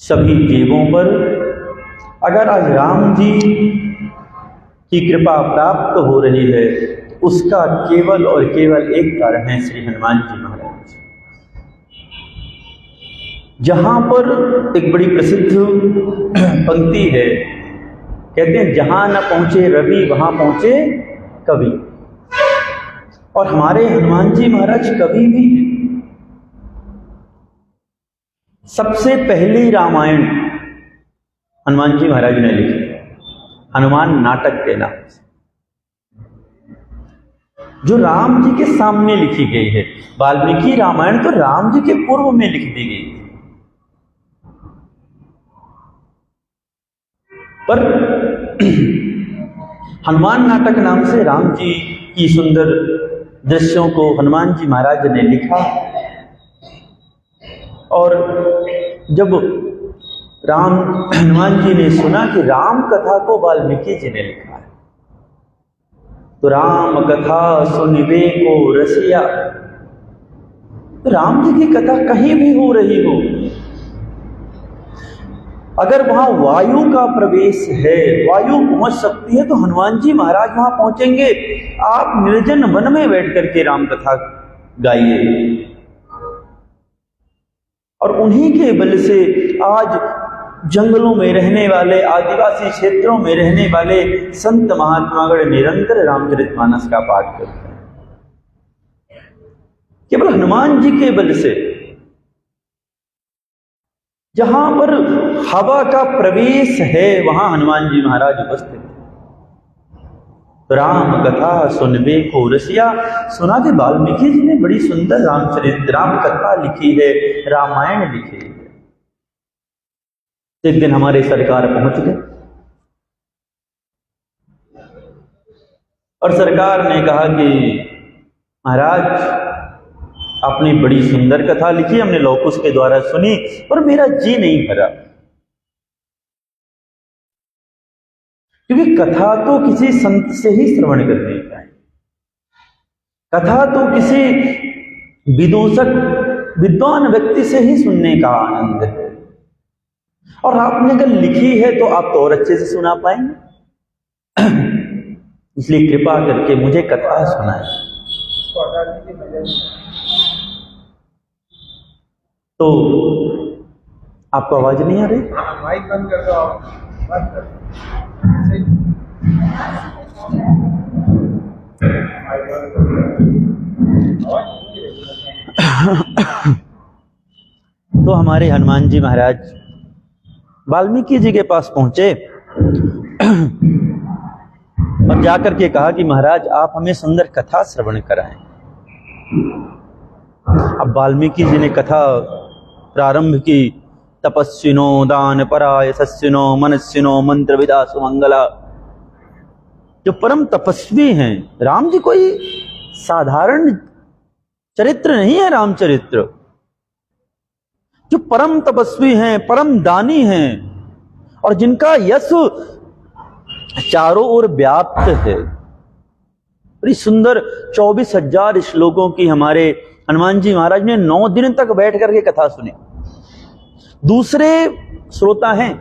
सभी जीवों पर अगर आज राम जी की कृपा प्राप्त हो रही है, उसका केवल और केवल एक कारण है श्री हनुमान जी महाराज। जहां पर एक बड़ी प्रसिद्ध पंक्ति है, कहते हैं जहां न पहुंचे रवि वहां पहुंचे कवि। और हमारे हनुमान जी महाराज कवि भी हैं। सबसे पहली रामायण हनुमान जी महाराज ने लिखी, हनुमान नाटक के नाम से, जो राम जी के सामने लिखी गई है। वाल्मीकि रामायण तो राम जी के पूर्व में लिख दी गई, पर हनुमान नाटक नाम से राम जी की सुंदर दृश्यों को हनुमान जी महाराज ने लिखा। और जब हनुमान जी ने सुना कि राम कथा को वाल्मीकि जी ने लिखा है, तो राम कथा सुनिबे को रसिया। तो राम जी की कथा कहीं भी हो रही हो, अगर वहां वायु का प्रवेश है, वायु पहुंच सकती है, तो हनुमान जी महाराज वहां पहुंचेंगे। आप निर्जन वन में बैठ करके राम कथा गाइए। और उन्हीं के बल से आज जंगलों में रहने वाले, आदिवासी क्षेत्रों में रहने वाले संत महात्मागण निरंतर रामचरितमानस का पाठ करते हैं, केवल हनुमान जी के बल से। जहां पर हवा का प्रवेश है वहां हनुमान जी महाराज उपस्थित हैं। राम कथा सुनबे को रसिया। सुना कि वाल्मीकि जी ने बड़ी सुंदर राम कथा लिखी है, रामायण लिखी है। एक दिन हमारे सरकार पहुंच गए और सरकार ने कहा कि महाराज आपने बड़ी सुंदर कथा लिखी, हमने लौकुश के द्वारा सुनी, पर मेरा जी नहीं भरा। क्योंकि कथा तो किसी संत से ही श्रवण करनी चाहिए, कथा तो किसी विदूषक विद्वान व्यक्ति से ही सुनने का आनंद है। और आपने अगर लिखी है तो आप तो और अच्छे से सुना पाएंगे। इसलिए कृपा करके मुझे कथा सुनाए। तो आपको आवाज नहीं आ रही? माइक बंद कर दो आप। तो हमारे हनुमान जी महाराज वाल्मीकि जी के पास पहुंचे और जाकर के कहा कि महाराज आप हमें सुंदर कथा श्रवण कराएं। अब वाल्मीकि जी ने कथा प्रारंभ की। तपस्विनो दान पराय सस्विनो मनस्विनो मंत्र विदा सुमंगला। जो परम तपस्वी हैं, राम जी कोई साधारण चरित्र नहीं है, रामचरित्र। जो परम तपस्वी हैं, परम दानी हैं, और जिनका यश चारों ओर व्याप्त है। बड़ी सुंदर 24,000 श्लोकों की हमारे हनुमान जी महाराज ने 9 दिन तक बैठ करके कथा सुनी। दूसरे श्रोता हैं,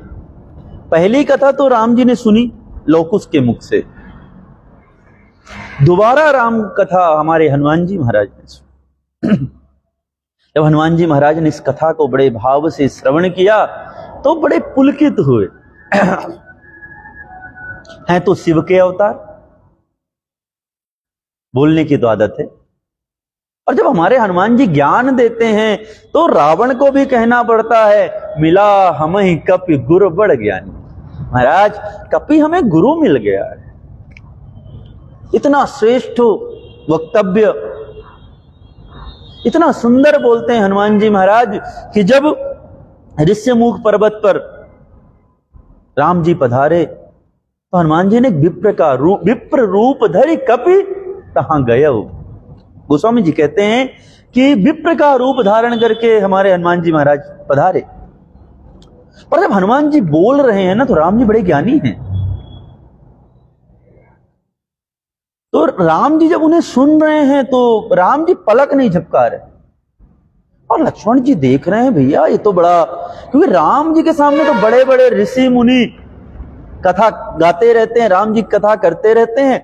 पहली कथा तो राम जी ने सुनी लौकुश के मुख से, दोबारा राम कथा हमारे हनुमान जी महाराज ने सुनी। जब हनुमान जी महाराज ने इस कथा को बड़े भाव से श्रवण किया तो बड़े पुलकित हुए। हैं तो शिव के अवतार, बोलने की तो आदत है। और जब हमारे हनुमान जी ज्ञान देते हैं तो रावण को भी कहना पड़ता है, मिला हमहि कपि गुरु बड़ ज्ञानी। महाराज कपि हमें गुरु मिल गया है। इतना श्रेष्ठ वक्तव्य, इतना सुंदर बोलते हैं हनुमान जी महाराज कि जब ऋष्यमुख पर्वत पर राम जी पधारे तो हनुमान जी ने विप्र रूप धरि कपि कहां गए। गोस्वामी जी कहते हैं कि विप्र का रूप धारण करके हमारे हनुमान जी महाराज पधारे। पर जब हनुमान जी बोल रहे हैं ना, तो राम जी बड़े ज्ञानी हैं। तो राम जी जब उन्हें सुन रहे हैं तो राम जी पलक नहीं झपका रहे और लक्ष्मण जी देख रहे हैं भैया ये तो बड़ा, क्योंकि राम जी के सामने तो बड़े बड़े ऋषि मुनि कथा गाते रहते हैं, राम जी कथा करते रहते हैं,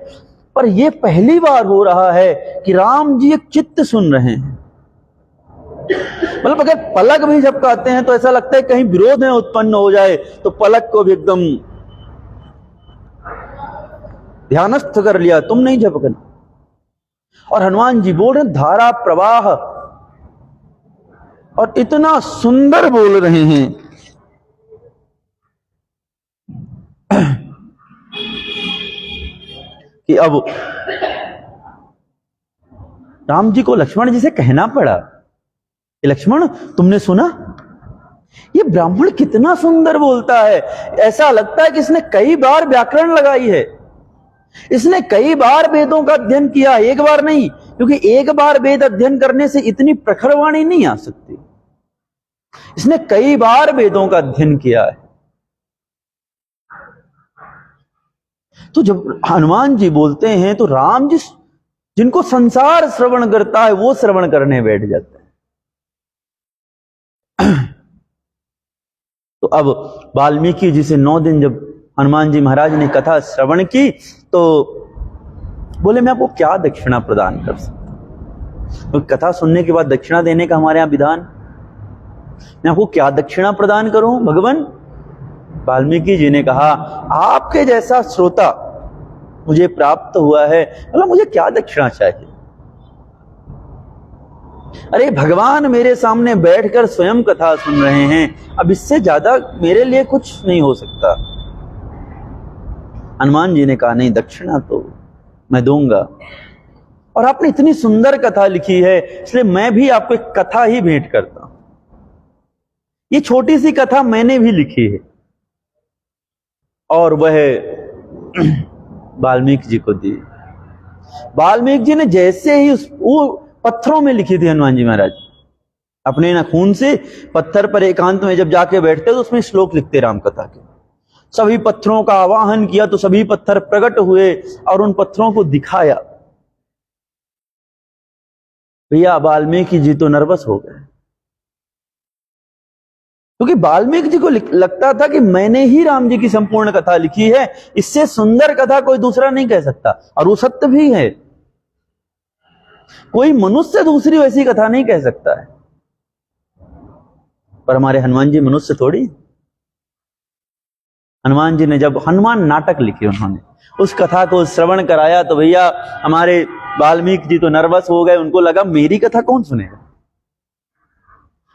पर ये पहली बार हो रहा है कि राम जी एक चित्त सुन रहे हैं। मतलब अगर पलक भी झपकाते हैं तो ऐसा लगता है कहीं विरोध में उत्पन्न हो जाए, तो पलक को भी एकदम ध्यानस्थ कर लिया, तुम नहीं झपकना। और हनुमान जी बोल रहे धारा प्रवाह, और इतना सुंदर बोल रहे हैं कि अब राम जी को लक्ष्मण जी से कहना पड़ा कि लक्ष्मण तुमने सुना, ये ब्राह्मण कितना सुंदर बोलता है, ऐसा लगता है कि इसने कई बार व्याकरण लगाई है, इसने कई बार वेदों का अध्ययन किया, एक बार नहीं, क्योंकि एक बार वेद अध्ययन करने से इतनी प्रखर वाणी नहीं आ सकती, इसने कई बार वेदों का अध्ययन किया है। तो जब हनुमान जी बोलते हैं तो राम जी जिनको संसार श्रवण करता है वो श्रवण करने बैठ जाते हैं। तो अब वाल्मीकि जी से 9 दिन जब हनुमान जी महाराज ने कथा श्रवण की तो बोले मैं आपको क्या दक्षिणा प्रदान कर सकता, तो कथा सुनने के बाद दक्षिणा देने का हमारे यहां विधान, मैं आपको क्या दक्षिणा प्रदान करूं भगवान। वाल्मीकि जी ने कहा आपके जैसा श्रोता मुझे प्राप्त हुआ है, मतलब मुझे क्या दक्षिणा चाहिए। अरे भगवान मेरे सामने बैठकर स्वयं कथा सुन रहे हैं, अब इससे ज्यादा मेरे लिए कुछ नहीं हो सकता। हनुमान जी ने कहा नहीं, दक्षिणा तो मैं दूंगा, और आपने इतनी सुंदर कथा लिखी है इसलिए मैं भी आपको एक कथा ही भेंट करता हूं। ये छोटी सी कथा मैंने भी लिखी है और वह वाल्मीकि जी को दी। वाल्मीकि जी ने जैसे ही वो पत्थरों में लिखी थी, हनुमान जी महाराज अपने ना खून से पत्थर पर एकांत में जब जाके बैठते तो उसमें श्लोक लिखते राम कथा के, सभी पत्थरों का आवाहन किया तो सभी पत्थर प्रकट हुए और उन पत्थरों को दिखाया। भैया वाल्मीकि जी तो नर्वस हो गए, क्योंकि वाल्मीकि जी को लगता था कि मैंने ही राम जी की संपूर्ण कथा लिखी है, इससे सुंदर कथा कोई दूसरा नहीं कह सकता, और वो सत्य भी है, कोई मनुष्य दूसरी वैसी कथा नहीं कह सकता है। पर हमारे हनुमान जी मनुष्य थोड़ी। हनुमान जी ने जब हनुमान नाटक लिखे, उन्होंने उस कथा को श्रवण कराया तो भैया हमारे वाल्मीकि जी तो नर्वस हो गए, उनको लगा मेरी कथा कौन सुनेगा।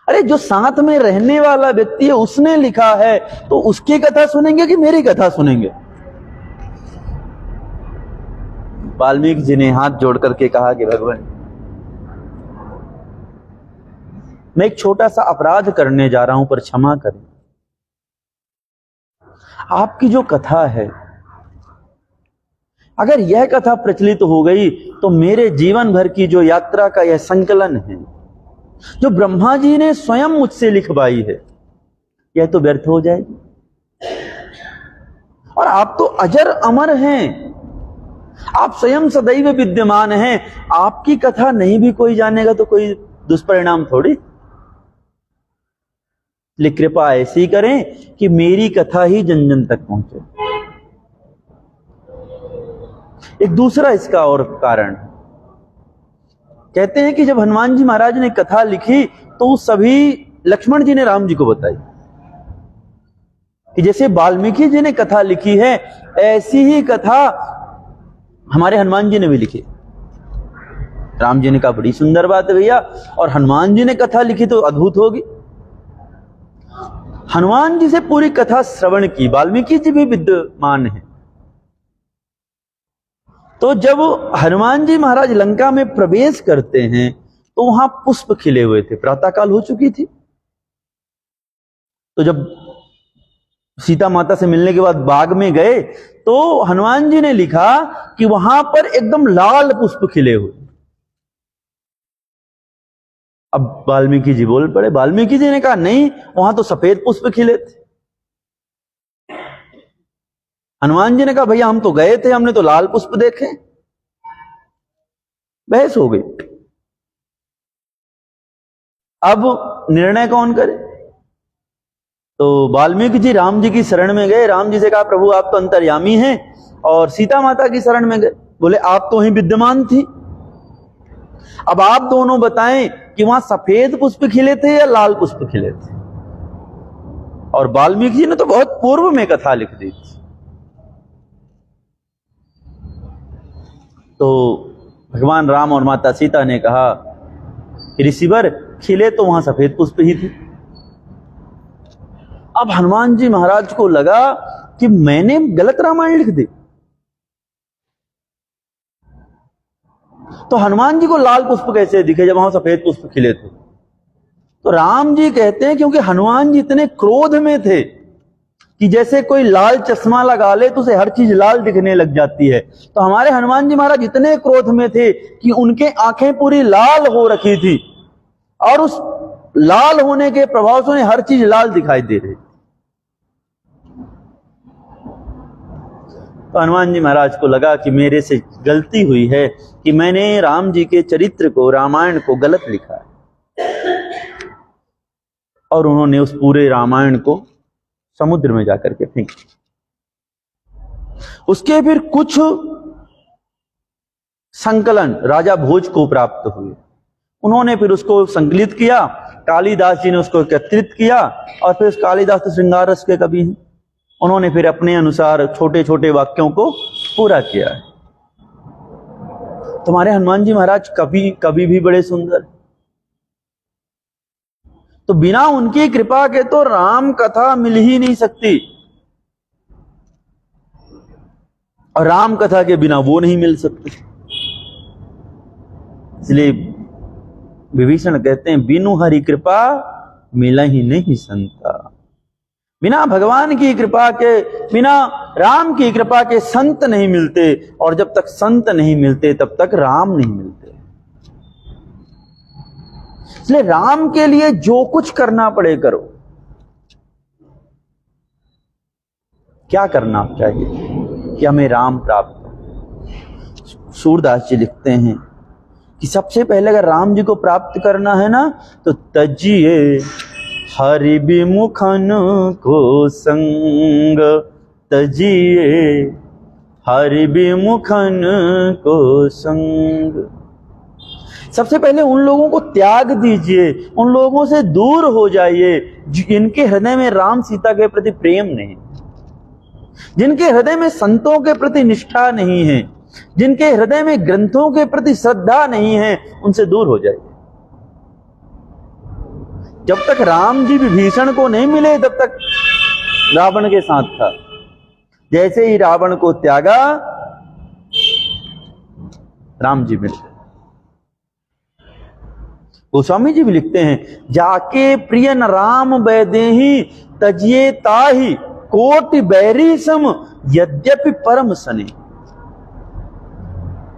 अरे जो साथ में रहने वाला व्यक्ति है उसने लिखा है तो उसकी कथा सुनेंगे कि मेरी कथा सुनेंगे। वाल्मीकि जी ने हाथ जोड़ करके कहा कि भगवान मैं एक छोटा सा अपराध करने जा रहा हूं पर क्षमा करें। आपकी जो कथा है अगर यह कथा प्रचलित हो गई तो मेरे जीवन भर की जो यात्रा का यह संकलन है जो ब्रह्मा जी ने स्वयं मुझसे लिखवाई है यह तो व्यर्थ हो जाएगी। और आप तो अजर अमर हैं, आप स्वयं सदैव विद्यमान हैं, आपकी कथा नहीं भी कोई जानेगा तो कोई दुष्परिणाम थोड़ी। इसलिए कृपा ऐसी करें कि मेरी कथा ही जन जन तक पहुंचे। एक दूसरा इसका और कारण कहते हैं कि जब हनुमान जी महाराज ने कथा लिखी तो सभी लक्ष्मण जी ने राम जी को बताई कि जैसे वाल्मीकि जी ने कथा लिखी है ऐसी ही कथा हमारे हनुमान जी ने भी लिखी। राम जी ने कहा बड़ी सुंदर बात है भैया, और हनुमान जी ने कथा लिखी तो अद्भुत होगी। हनुमान जी से पूरी कथा श्रवण की, वाल्मीकि जी भी विद्यमान है। तो जब हनुमान जी महाराज लंका में प्रवेश करते हैं तो वहां पुष्प खिले हुए थे, प्रातःकाल हो चुकी थी। तो जब सीता माता से मिलने के बाद बाग में गए तो हनुमान जी ने लिखा कि वहां पर एकदम लाल पुष्प खिले हुए। अब वाल्मीकि जी बोल पड़े, वाल्मीकि जी ने कहा नहीं वहां तो सफेद पुष्प खिले थे। हनुमान जी ने कहा भैया हम तो गए थे, हमने तो लाल पुष्प देखे। बहस हो गई। अब निर्णय कौन करे? तो वाल्मीकि जी राम जी की शरण में गए, राम जी से कहा प्रभु आप तो अंतर्यामी हैं, और सीता माता की शरण में गए, बोले आप तो वहीं विद्यमान थी, अब आप दोनों बताएं कि वहां सफेद पुष्प खिले थे या लाल पुष्प खिले थे। और वाल्मीकि जी ने तो बहुत पूर्व में कथा लिख दी थी। तो भगवान राम और माता सीता ने कहा कि ऋषिवर खिले तो वहां सफेद पुष्प ही थे। अब हनुमान जी महाराज को लगा कि मैंने गलत रामायण लिख दी। तो हनुमान जी को लाल पुष्प कैसे दिखे जब वहां सफेद पुष्प खिले थे? तो राम जी कहते हैं क्योंकि हनुमान जी इतने क्रोध में थे कि जैसे कोई लाल चश्मा लगा ले तो उसे हर चीज लाल दिखने लग जाती है। तो हमारे हनुमान जी महाराज इतने क्रोध में थे कि उनके आंखें पूरी लाल हो रखी थी, और उस लाल होने के प्रभाव से उन्हें हर चीज लाल दिखाई दे रही। तो हनुमान जी महाराज को लगा कि मेरे से गलती हुई है कि मैंने राम जी के चरित्र को, रामायण को गलत लिखा है, और उन्होंने उस पूरे रामायण को समुद्र में जाकर के फेंक दिया। उसके फिर कुछ संकलन राजा भोज को प्राप्त हुए, उन्होंने फिर उसको संकलित किया, कालिदास जी ने उसको एकत्रित किया, और फिर उस कालिदास तो श्रृंगार रस के कवि हैं, उन्होंने फिर अपने अनुसार छोटे छोटे वाक्यों को पूरा किया है। तुम्हारे हनुमान जी महाराज कवि भी बड़े सुंदर, तो बिना उनकी कृपा के तो राम कथा मिल ही नहीं सकती, और राम कथा के बिना वो नहीं मिल सकती। इसलिए विभीषण कहते हैं बिनु हरि कृपा मिला ही नहीं संता। बिना भगवान की कृपा के, बिना राम की कृपा के संत नहीं मिलते, और जब तक संत नहीं मिलते तब तक राम नहीं मिलते। इसलिए राम के लिए जो कुछ करना पड़े करो। क्या करना चाहिए कि हमें राम प्राप्त हो? सूरदास जी लिखते हैं कि सबसे पहले अगर राम जी को प्राप्त करना है ना, तो तजिए हरि विमुखन को संग, तजिए हरि विमुखन को संग। सबसे पहले उन लोगों को त्याग दीजिए, उन लोगों से दूर हो जाइए जिनके हृदय में राम सीता के प्रति प्रेम नहीं, जिनके हृदय में संतों के प्रति निष्ठा नहीं है, जिनके हृदय में ग्रंथों के प्रति श्रद्धा नहीं है, उनसे दूर हो जाइए। जब तक राम जी विभीषण को नहीं मिले तब तक रावण के साथ था। जैसे ही रावण को त्यागा, राम जी मिल गए। गोस्वामी जी भी लिखते हैं जाके प्रिय न राम बैदेही, तजिए ताही कोटि बैरी सम, यद्यपि परम सने।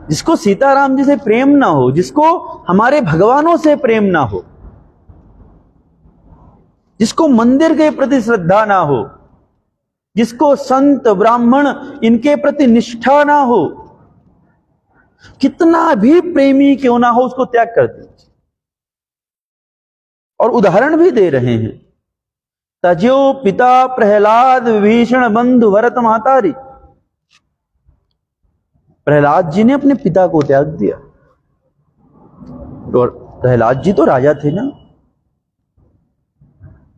जिसको सीताराम जी से प्रेम ना हो, जिसको हमारे भगवानों से प्रेम ना हो, जिसको मंदिर के प्रति श्रद्धा ना हो, जिसको संत ब्राह्मण इनके प्रति निष्ठा ना हो, कितना भी प्रेमी क्यों ना हो, उसको त्याग कर दीजिए। और उदाहरण भी दे रहे हैं, तज्यो पिता प्रहलाद विभीषण बंधु भरत मातारी। प्रहलाद जी ने अपने पिता को त्याग दिया, और प्रहलाद जी तो राजा थे ना,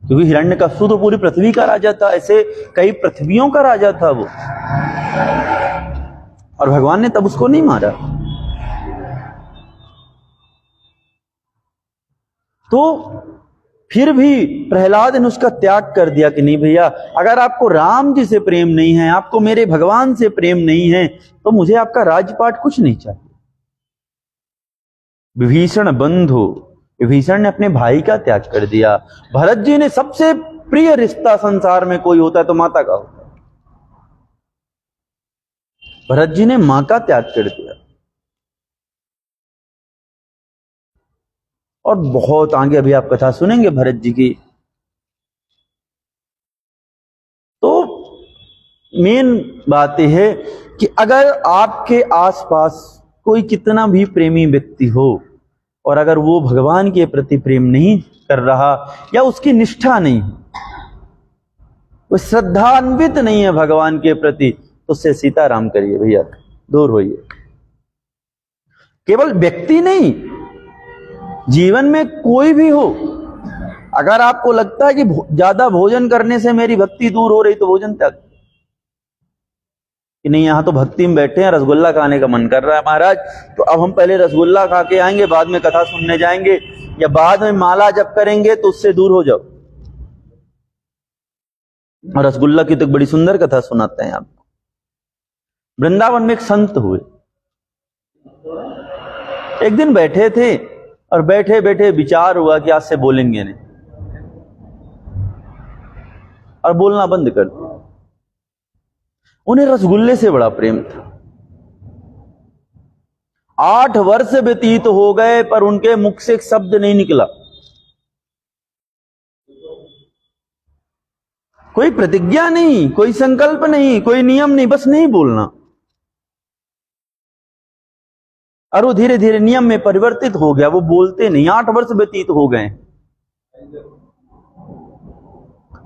क्योंकि हिरण्यकश्यप तो पूरी पृथ्वी का राजा था, ऐसे कई पृथ्वियों का राजा था वो, और भगवान ने तब उसको नहीं मारा। तो फिर भी प्रहलाद ने उसका त्याग कर दिया कि नहीं भैया, अगर आपको राम जी से प्रेम नहीं है, आपको मेरे भगवान से प्रेम नहीं है, तो मुझे आपका राजपाट कुछ नहीं चाहिए। विभीषण बंधु, विभीषण ने अपने भाई का त्याग कर दिया। भरत जी ने सबसे प्रिय रिश्ता संसार में कोई होता है तो माता का होता है, भरत जी ने मां का त्याग कर दिया। और बहुत आगे अभी आप कथा सुनेंगे भरत जी की। तो मेन बात यह है कि अगर आपके आसपास कोई कितना भी प्रेमी व्यक्ति हो, और अगर वो भगवान के प्रति प्रेम नहीं कर रहा या उसकी निष्ठा नहीं, वो श्रद्धान्वित नहीं है भगवान के प्रति, तो उससे सीताराम करिए भैया, दूर होइए। केवल व्यक्ति नहीं, जीवन में कोई भी हो, अगर आपको लगता है कि ज्यादा भोजन करने से मेरी भक्ति दूर हो रही, तो भोजन त्याग। कि नहीं, यहां तो भक्ति में बैठे हैं, रसगुल्ला खाने का मन कर रहा है महाराज, तो अब हम पहले रसगुल्ला खा के आएंगे, बाद में कथा सुनने जाएंगे, या बाद में माला जप करेंगे, तो उससे दूर हो जाओ। और रसगुल्ला की तो बड़ी सुंदर कथा सुनाते हैं आपको। वृंदावन में एक संत हुए, एक दिन बैठे थे और बैठे बैठे विचार हुआ कि आज से बोलेंगे नहीं, और बोलना बंद कर दिया। उन्हें रसगुल्ले से बड़ा प्रेम था। 8 वर्ष व्यतीत हो गए पर उनके मुख से एक शब्द नहीं निकला, कोई प्रतिज्ञा नहीं, कोई संकल्प नहीं, कोई नियम नहीं, बस नहीं बोलना। और वो धीरे धीरे नियम में परिवर्तित हो गया, वो बोलते नहीं। 8 वर्ष व्यतीत हो गए।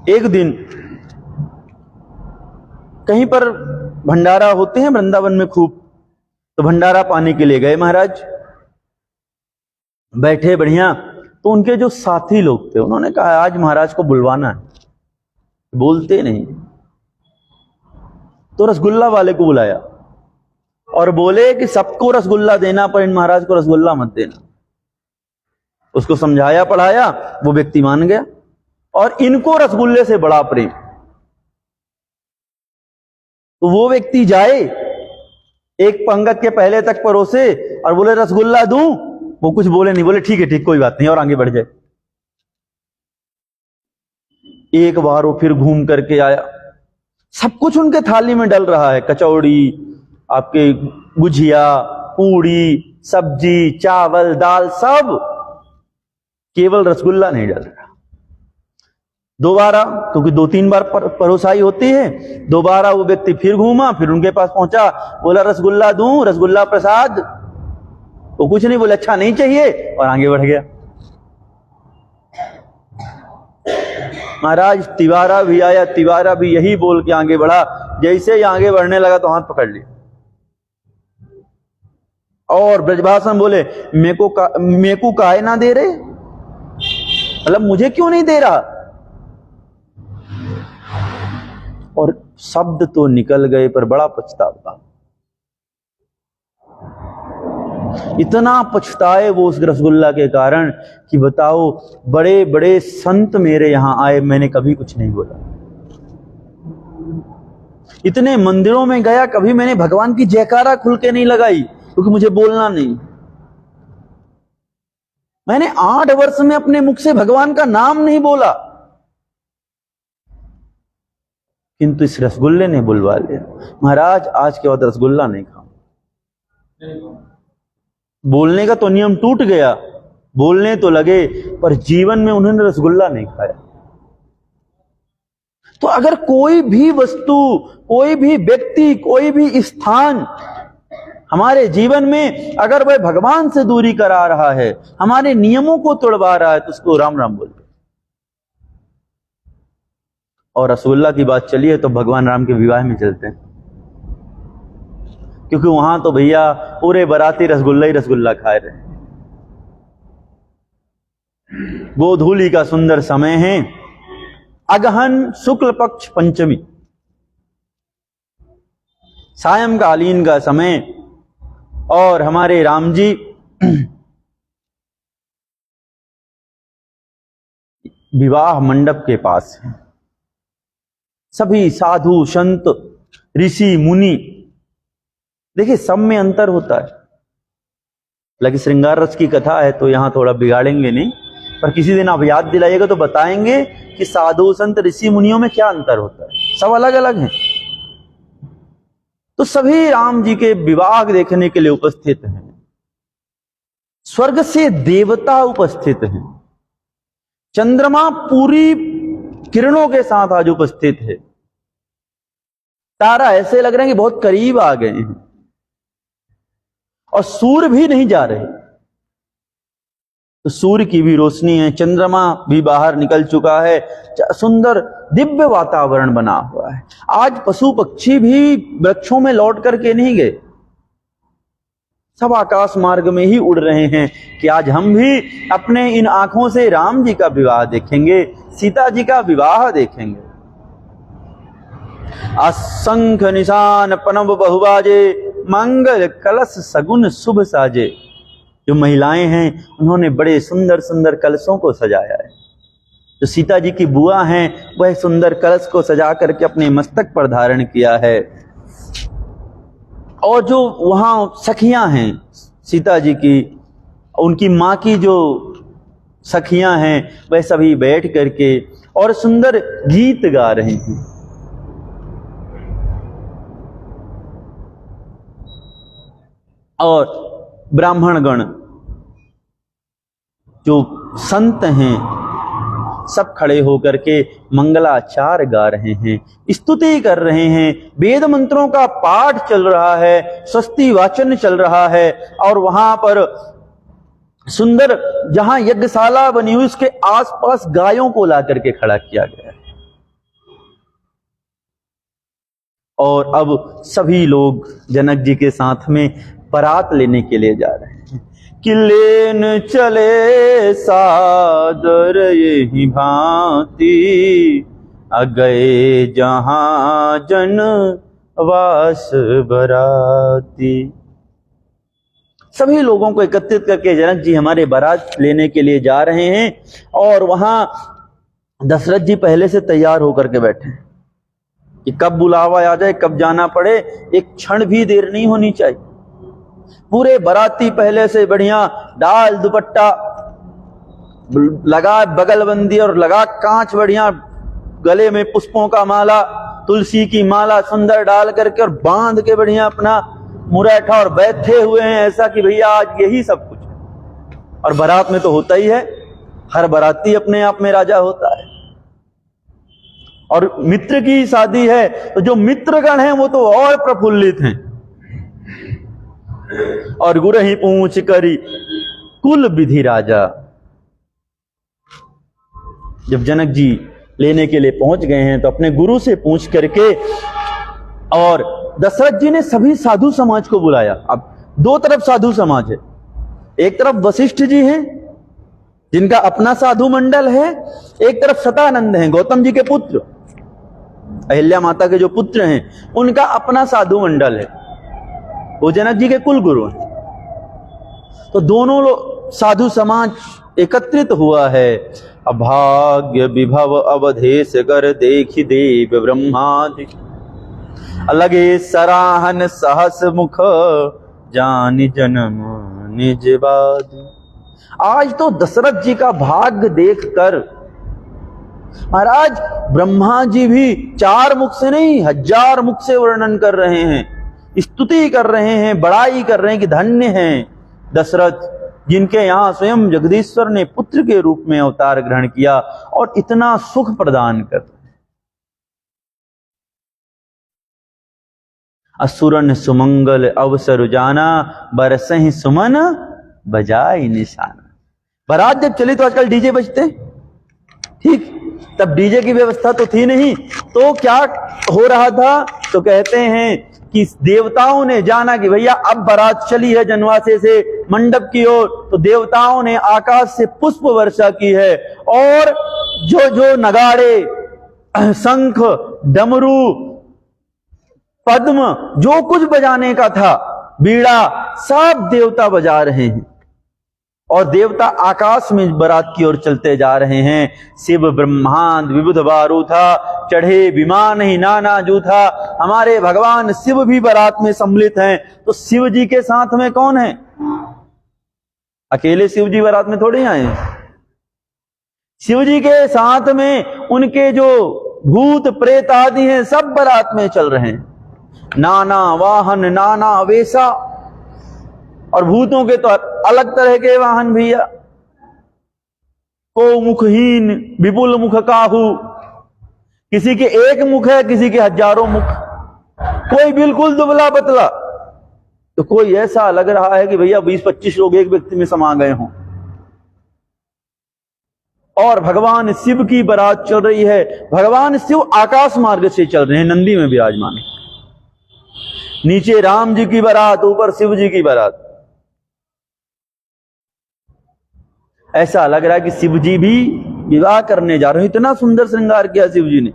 एक दिन कहीं पर भंडारा होते हैं वृंदावन में खूब, तो भंडारा पाने के लिए गए महाराज, बैठे बढ़िया। तो उनके जो साथी लोग थे, उन्होंने कहा आज महाराज को बुलवाना है, बोलते नहीं। तो रसगुल्ला वाले को बुलाया और बोले कि सबको रसगुल्ला देना, पर इन महाराज को रसगुल्ला मत देना। उसको समझाया पढ़ाया, वो व्यक्ति मान गया, और इनको रसगुल्ले से बड़ा प्रेम। तो वो व्यक्ति जाए, एक पंगत के पहले तक परोसे और बोले रसगुल्ला दूं, वो कुछ बोले नहीं, बोले ठीक है ठीक, कोई बात नहीं, और आगे बढ़ जाए। एक बार वो फिर घूम करके आया, सब कुछ उनके थाली में डल रहा है, कचौड़ी, आपके गुजिया, पूड़ी, सब्जी, चावल, दाल, सब, केवल रसगुल्ला नहीं डल रहा। दोबारा, क्योंकि 2-3 बार परोसाई होती है, दोबारा वो व्यक्ति फिर घूमा, फिर उनके पास पहुंचा, बोला रसगुल्ला दूं, रसगुल्ला प्रसाद। वो कुछ नहीं बोले, अच्छा नहीं चाहिए, और आगे बढ़ गया। महाराज तिवारा भी आया, तिवारा भी यही बोल के आगे बढ़ा। जैसे ही आगे बढ़ने लगा तो हाथ पकड़ लिया और ब्रजभाषण बोले, मेको काहे ना दे रहे, मतलब मुझे क्यों नहीं दे रहा। और शब्द तो निकल गए, पर बड़ा पछतावा, इतना पछताए वो उस रसगुल्ला के कारण कि बताओ, बड़े बड़े संत मेरे यहां आए, मैंने कभी कुछ नहीं बोला। इतने मंदिरों में गया, कभी मैंने भगवान की जयकारा खुल के नहीं लगाई, क्योंकि मुझे बोलना नहीं। मैंने 8 वर्ष में अपने मुख से भगवान का नाम नहीं बोला, किंतु इस रसगुल्ले ने बुलवा लिया। महाराज आज के बाद रसगुल्ला नहीं खाओ। बोलने का तो नियम टूट गया, बोलने तो लगे, पर जीवन में उन्होंने रसगुल्ला नहीं खाया। तो अगर कोई भी वस्तु, कोई भी व्यक्ति, कोई भी स्थान हमारे जीवन में अगर वह भगवान से दूरी करा रहा है, हमारे नियमों को तोड़वा रहा है, तो उसको राम राम बोलिए। और रसगुल्ला की बात चलिए तो भगवान राम के विवाह में चलते हैं, क्योंकि वहां तो भैया पूरे बाराती रसगुल्ला ही रसगुल्ला खाए रहे। गोधूली का सुंदर समय है, अगहन शुक्ल पक्ष पंचमी, सायंकालीन का समय, और हमारे राम जी विवाह मंडप के पास हैं। सभी साधु संत ऋषि मुनि, देखिए सब में अंतर होता है। हालांकि श्रृंगार रस की कथा है तो यहां थोड़ा बिगाड़ेंगे नहीं, पर किसी दिन आप याद दिलाइएगा तो बताएंगे कि साधु संत ऋषि मुनियों में क्या अंतर होता है, सब अलग अलग हैं। तो सभी राम जी के विवाह देखने के लिए उपस्थित हैं। स्वर्ग से देवता उपस्थित हैं, चंद्रमा पूरी किरणों के साथ आज उपस्थित है, तारा ऐसे लग रहे हैं कि बहुत करीब आ गए हैं, और सूर्य भी नहीं जा रहे। तो सूर्य की भी रोशनी है, चंद्रमा भी बाहर निकल चुका है, सुंदर दिव्य वातावरण बना हुआ है। आज पशु पक्षी भी वृक्षों में लौट करके नहीं गए, सब आकाश मार्ग में ही उड़ रहे हैं कि आज हम भी अपने इन आंखों से राम जी का विवाह देखेंगे, सीता जी का विवाह देखेंगे। असंख्य निशान पनव बहुबाजे, मंगल कलश सगुन शुभ साजे। जो महिलाएं हैं उन्होंने बड़े सुंदर सुंदर कलशों को सजाया है। जो सीता जी की बुआ हैं वह सुंदर कलश को सजा करके अपने मस्तक पर धारण किया है। और जो वहां सखियां हैं सीता जी की, उनकी मां की जो सखियां हैं वह सभी बैठ करके और सुंदर गीत गा रहे हैं। और ब्राह्मणगण जो संत हैं सब खड़े होकर के मंगलाचार गा रहे हैं, स्तुति कर रहे हैं, वेद मंत्रों का पाठ चल रहा है, स्वस्ति वाचन चल रहा है। और वहां पर सुंदर जहां यज्ञशाला बनी हुई उसके आसपास गायों को ला करके खड़ा किया गया है। और अब सभी लोग जनक जी के साथ में बारात लेने के लिए जा रहे हैं कि लेन चले सादर यही भांति, अगए जहां जन वास बराती। सभी लोगों को एकत्रित करके जनक जी हमारे बारात लेने के लिए जा रहे हैं। और वहां दशरथ जी पहले से तैयार होकर के बैठे हैं कि कब बुलावा आ जाए, कब जाना पड़े, एक क्षण भी देर नहीं होनी चाहिए। पूरे बाराती पहले से बढ़िया डाल दुपट्टा लगा, बगलबंदी और लगा कांच, बढ़िया गले में पुष्पों का माला, तुलसी की माला सुंदर डाल करके और बांध के बढ़िया अपना मुरैठा और बैठे हुए हैं ऐसा कि भैया आज यही सब कुछ है। और बारात में तो होता ही है, हर बाराती अपने आप में राजा होता है। और मित्र की शादी है तो जो मित्रगण हैं वो तो और प्रफुल्लित हैं। और गुरु ही पूछ करी कुल विधि राजा। जब जनक जी लेने के लिए पहुंच गए हैं तो अपने गुरु से पूछ करके, और दशरथ जी ने सभी साधु समाज को बुलाया। अब दो तरफ साधु समाज है, एक तरफ वशिष्ठ जी हैं जिनका अपना साधु मंडल है, एक तरफ सतानंद हैं गौतम जी के पुत्र, अहिल्या माता के जो पुत्र हैं उनका अपना साधु मंडल है, वो जनक जी के कुल गुरु हैं। तो दोनों लोग साधु समाज एकत्रित हुआ है। अभाग्य विभव अवधेश कर देखी देव ब्रह्मादि, अलगे सराहन सहस मुख जानि जन्म निज बादि। आज तो दशरथ जी का भाग्य देखकर महाराज ब्रह्मा जी भी 4 मुख से नहीं 1000 मुख से वर्णन कर रहे हैं, स्तुति कर रहे हैं, बड़ाई कर रहे हैं कि धन्य हैं दशरथ जिनके यहां स्वयं जगदीश्वर ने पुत्र के रूप में अवतार ग्रहण किया और इतना सुख प्रदान कर। असुरन सुमंगल अवसर जाना, बरसहि सुमन बजाई निशाना। बारात जब चली तो आजकल डीजे बजते, ठीक, तब डीजे की व्यवस्था तो थी नहीं। तो क्या हो रहा था, तो कहते हैं कि देवताओं ने जाना कि भैया अब बारात चली है जनवासे से मंडप की ओर, तो देवताओं ने आकाश से पुष्प वर्षा की है। और जो जो नगाड़े, शंख, डमरू, पद्म, जो कुछ बजाने का था, बीड़ा, सब देवता बजा रहे हैं। और देवता आकाश में बारात की ओर चलते जा रहे हैं। शिव ब्रह्मांड विबुध बारू था, चढ़े विमान ही नाना जू था। हमारे भगवान शिव भी बारात में सम्मिलित हैं। तो शिव जी के साथ में कौन है? अकेले शिव जी बारात में थोड़े आए हैं। शिव जी के साथ में उनके जो भूत प्रेत आदि हैं सब बारात में चल रहे हैं। नाना वाहन नाना वेशा, और भूतों के तो अलग तरह के वाहन भैया, को मुखहीन विपुल मुख काहू, किसी के एक मुख है, किसी के 1000 मुख, कोई बिल्कुल दुबला पतला, तो कोई ऐसा लग रहा है कि भैया 20-25 लोग एक व्यक्ति में समा गए हों। और भगवान शिव की बारात चल रही है। भगवान शिव आकाश मार्ग से चल रहे हैं, नंदी में विराजमान है। नीचे राम जी की बारात, ऊपर शिव जी की बारात। ऐसा लग रहा है कि शिव जी भी विवाह करने जा रहे हैं, इतना सुंदर श्रृंगार किया शिव जी ने।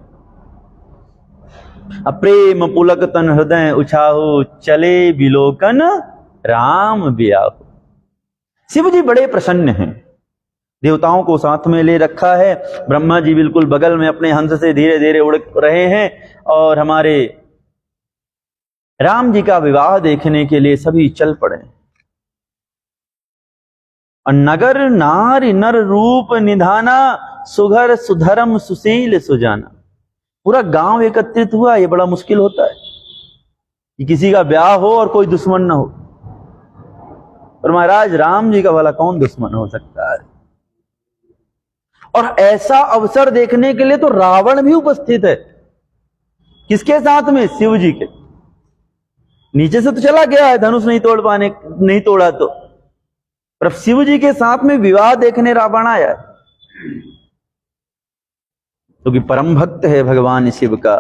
प्रेम पुलक तन हृदय उछाहु, चले विलोकन राम ब्याहु। शिव जी बड़े प्रसन्न हैं, देवताओं को साथ में ले रखा है। ब्रह्मा जी बिल्कुल बगल में अपने हंस से धीरे धीरे उड़ रहे हैं और हमारे राम जी का विवाह देखने के लिए सभी चल पड़े। और नगर नारी नर रूप निधाना, सुघर सुधर्म सुशील सुजाना। पूरा गांव एकत्रित हुआ। ये बड़ा मुश्किल होता है कि किसी का ब्याह हो और कोई दुश्मन ना हो, और महाराज राम जी का भला कौन दुश्मन हो सकता है। और ऐसा अवसर देखने के लिए तो रावण भी उपस्थित है। किसके साथ में? शिव जी के। नीचे से तो चला गया है, धनुष नहीं तोड़ा तो, पर शिव जी के साथ में विवाह देखने रावण आया है, क्योंकि परम भक्त है भगवान शिव का।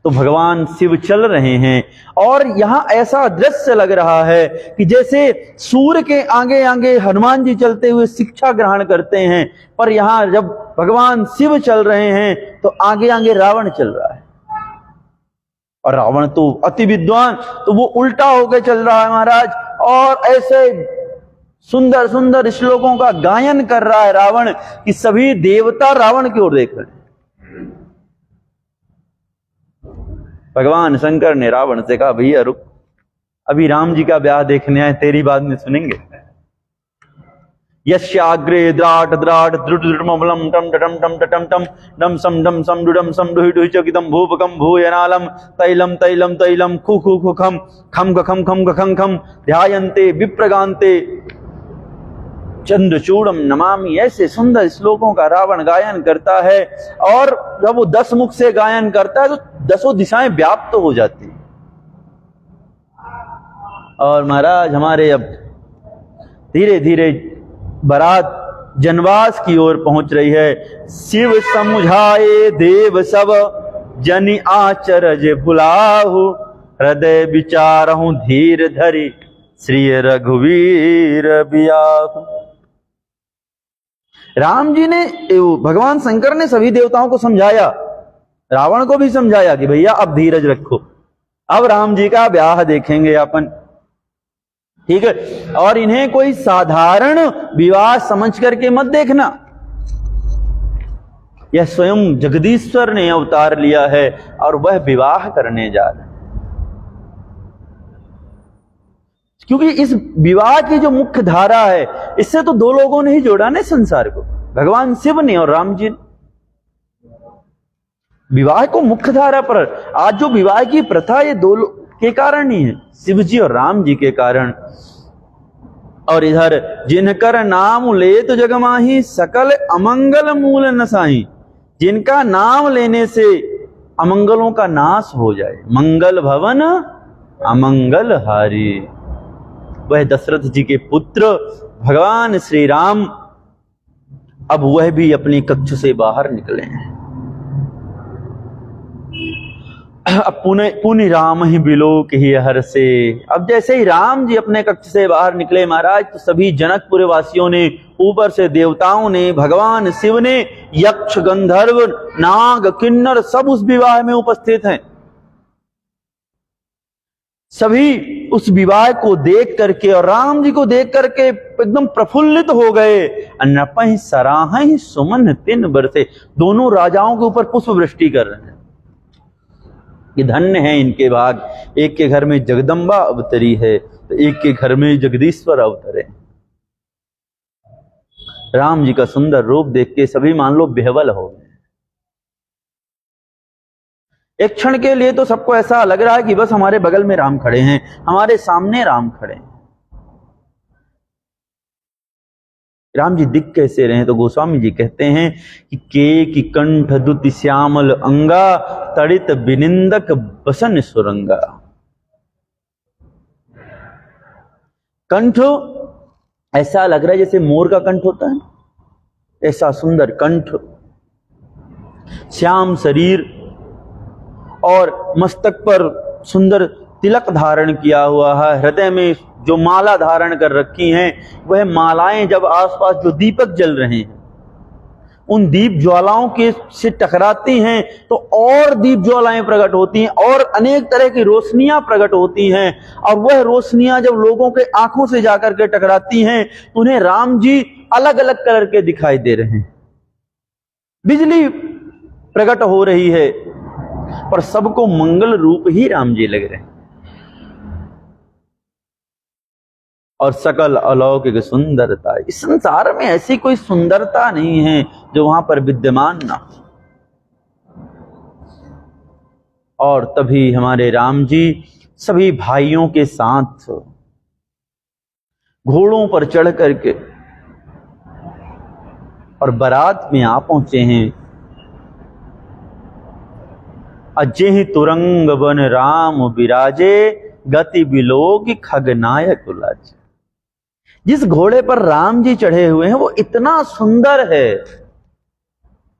तो भगवान शिव चल रहे हैं और यहां ऐसा दृश्य लग रहा है कि जैसे सूर्य के आगे आगे हनुमान जी चलते हुए शिक्षा ग्रहण करते हैं, पर यहां जब भगवान शिव चल रहे हैं तो आगे आगे रावण चल रहा है। और रावण तो अति विद्वान, तो वो उल्टा होकर चल रहा है महाराज, और ऐसे सुंदर सुंदर श्लोकों का गायन कर रहा है रावण कि सभी देवता रावण की ओर देख रहे हैं। भगवान शंकर ने रावण से कहा, भैया रुक, अभी राम जी का ब्याह देखने आए, तेरी बात में सुनेंगे। यस्याग्रे द्राट द्राट द्रुट द्रुटमबलम टम टम टम टम टम डम सम डम सम डुडम सम डुहि डुहि चकितम भूपकम भूयनालम तैलम तैलम तैलम खु खु खु खम खम खम खम खम खम ध्यायन्ते विप्रगान्ते चंद्रचूड़म नमामि। ऐसे सुंदर श्लोकों का रावण गायन करता है, और जब वो 10 मुख से गायन करता है तो 10 दिशाएं व्याप्त तो हो जाती हैं। और महाराज हमारे अब धीरे धीरे बारात जनवास की ओर पहुंच रही है। शिव समझाए देव सब, जनि आचरज भुलाहु, हृदय विचारहु धीर धरि, श्री रघुवीर बियाहु। राम जी ने, भगवान शंकर ने सभी देवताओं को समझाया, रावण को भी समझाया कि भैया अब धीरज रखो, अब राम जी का ब्याह देखेंगे अपन, ठीक है। और इन्हें कोई साधारण विवाह समझ करके मत देखना, यह स्वयं जगदीश्वर ने अवतार लिया है और वह विवाह करने जा रहे हैं। क्योंकि इस विवाह की जो मुख्य धारा है, इससे तो 2 लोगों ने ही जोड़ा ना संसार को, भगवान शिव ने और राम जी ने। विवाह को मुख्य धारा पर आज जो विवाह की प्रथा, ये 2 के कारण ही है, शिव जी और राम जी के कारण। और इधर जिनकर नाम ले तो जग माही, सकल अमंगल मूल नसाही। जिनका नाम लेने से अमंगलों का नाश हो जाए, मंगल भवन अमंगल हारी। वह दशरथ जी के पुत्र भगवान श्री राम अब वह भी अपनी कक्ष से बाहर निकले हैं। अब पुनि राम ही बिलोक ही हर से। अब जैसे ही राम जी अपने कक्ष से बाहर निकले महाराज, तो सभी जनकपुर वासियों ने, ऊपर से देवताओं ने, भगवान शिव ने, यक्ष गंधर्व नाग किन्नर सब उस विवाह में उपस्थित हैं। सभी उस विवाह को देख करके और राम जी को देख करके एकदम प्रफुल्लित हो गए। नपहि सराहहि सुमन तिन बरसे। दोनों राजाओं के ऊपर पुष्प वृष्टि कर रहे हैं कि धन्य है इनके भाग, एक के घर में जगदम्बा अवतरी है तो एक के घर में जगदीश्वर अवतरे। राम जी का सुंदर रूप देख के सभी मान लो बेहवल हो गए। एक क्षण के लिए तो सबको ऐसा लग रहा है कि बस हमारे बगल में राम खड़े हैं, हमारे सामने राम खड़े हैं। राम जी दिख कैसे रहे हैं? तो गोस्वामी जी कहते हैं कि की कंठ दुति श्यामल अंगा, तड़ित विनिंदक बसन सुरंगा। कंठ ऐसा लग रहा है जैसे मोर का कंठ होता है, ऐसा सुंदर कंठ, श्याम शरीर और मस्तक पर सुंदर तिलक धारण किया हुआ है। हृदय में जो माला धारण कर रखी हैं, वह मालाएं जब आसपास जो दीपक जल रहे हैं उन दीप ज्वालाओं के से टकराती हैं तो और दीप ज्वालाएं प्रकट होती हैं और अनेक तरह की रोशनियां प्रकट होती हैं। और वह रोशनियां जब लोगों के आंखों से जाकर के टकराती हैं तो उन्हें राम जी अलग अलग कलर के दिखाई दे रहे हैं। बिजली प्रकट हो रही है पर सबको मंगल रूप ही राम जी लग रहे हैं। और सकल अलौकिक सुंदरता, इस संसार में ऐसी कोई सुंदरता नहीं है जो वहां पर विद्यमान ना हो। और तभी हमारे राम जी सभी भाइयों के साथ घोड़ों पर चढ़ करके और बारात में आ पहुंचे हैं। अजेहि तुरंग बन राम विराजे, गति बिलोक खगनायक उलाजे। जिस घोड़े पर राम जी चढ़े हुए हैं वो इतना सुंदर है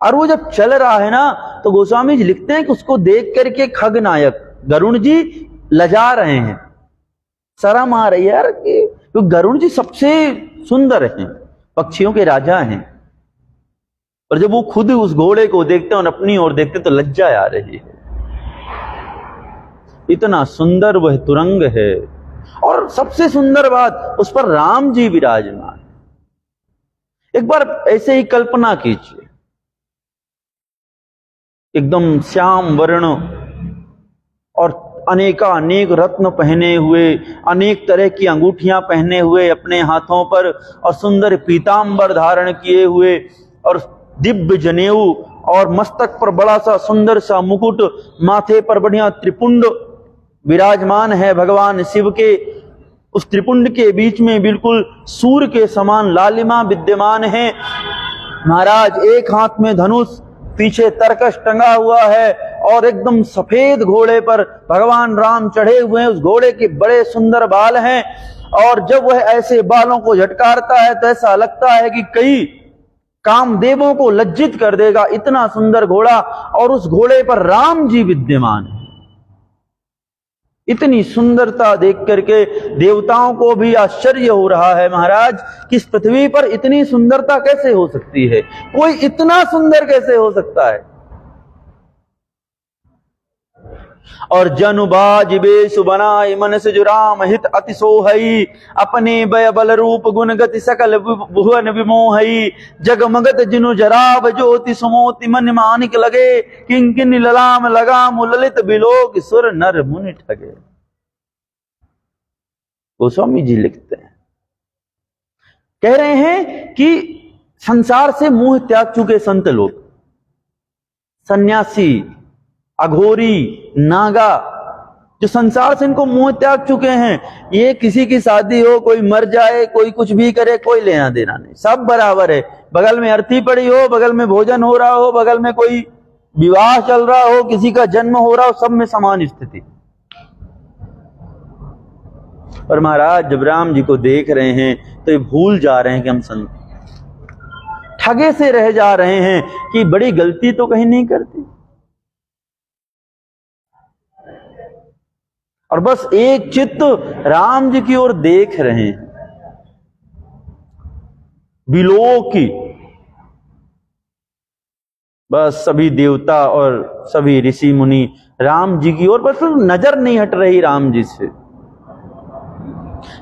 और वो जब चल रहा है ना तो गोस्वामी जी लिखते हैं कि उसको देख करके खगनायक गरुण जी लजा रहे हैं, शर्म आ रही है यार कि गरुण जी सबसे सुंदर हैं, पक्षियों के राजा हैं। और जब वो खुद उस घोड़े को देखते हैं और अपनी ओर देखते हैं तो लज्जा आ रही है। इतना सुंदर वह तुरंग है और सबसे सुंदर बात उस पर राम जी विराजमान। एक बार ऐसे ही कल्पना कीजिए, एकदम श्याम वर्ण और अनेक रत्न पहने हुए, अनेक तरह की अंगूठियां पहने हुए अपने हाथों पर और सुंदर पीतांबर धारण किए हुए और दिव्य जनेऊ और मस्तक पर बड़ा सा सुंदर सा मुकुट, माथे पर बढ़िया त्रिपुंड विराजमान है भगवान शिव के। उस त्रिपुंड के बीच में बिल्कुल सूर्य के समान लालिमा विद्यमान है। महाराज एक हाथ में धनुष, पीछे तरकश टंगा हुआ है और एकदम सफेद घोड़े पर भगवान राम चढ़े हुए हैं। उस घोड़े के बड़े सुंदर बाल हैं और जब वह ऐसे बालों को झटकारता है तो ऐसा लगता है कि कई कामदेवों को लज्जित कर देगा, इतना सुंदर घोड़ा। और उस घोड़े पर राम जी विद्यमान है। इतनी सुंदरता देख करके देवताओं को भी आश्चर्य हो रहा है महाराज कि इस पृथ्वी पर इतनी सुंदरता कैसे हो सकती है, कोई इतना सुंदर कैसे हो सकता है। और जनुबाज बेसु बनाय मन से जो राम हित अति सोहई, अपने बय बल रूप गुण गति सकल भुवन विमोहई, जगमगत जिनु जराव ज्योति सुमोति मन मानिक लगे, किंकिन ललाम लगाम ललित बिलोक सुर नर मुनि ठगे। गोस्वामी जी लिखते हैं, कह रहे हैं कि संसार से मोह त्याग चुके संत लोग, सन्यासी, अघोरी, नागा, जो संसार से इनको मोह त्याग चुके हैं, ये किसी की शादी हो, कोई मर जाए, कोई कुछ भी करे, कोई लेना देना नहीं, सब बराबर है। बगल में अर्थी पड़ी हो, बगल में भोजन हो रहा हो, बगल में कोई विवाह चल रहा हो, किसी का जन्म हो रहा हो, सब में समान स्थिति। और महाराज जब राम जी को देख रहे हैं तो ये भूल जा रहे हैं कि हम संत, ठगे से रह जा रहे हैं कि बड़ी गलती तो कहीं नहीं करती। और बस एक चित्त राम जी की ओर देख रहे हैं, विलोकी। बस सभी देवता और सभी ऋषि मुनि राम जी की ओर बस नजर नहीं हट रही राम जी से।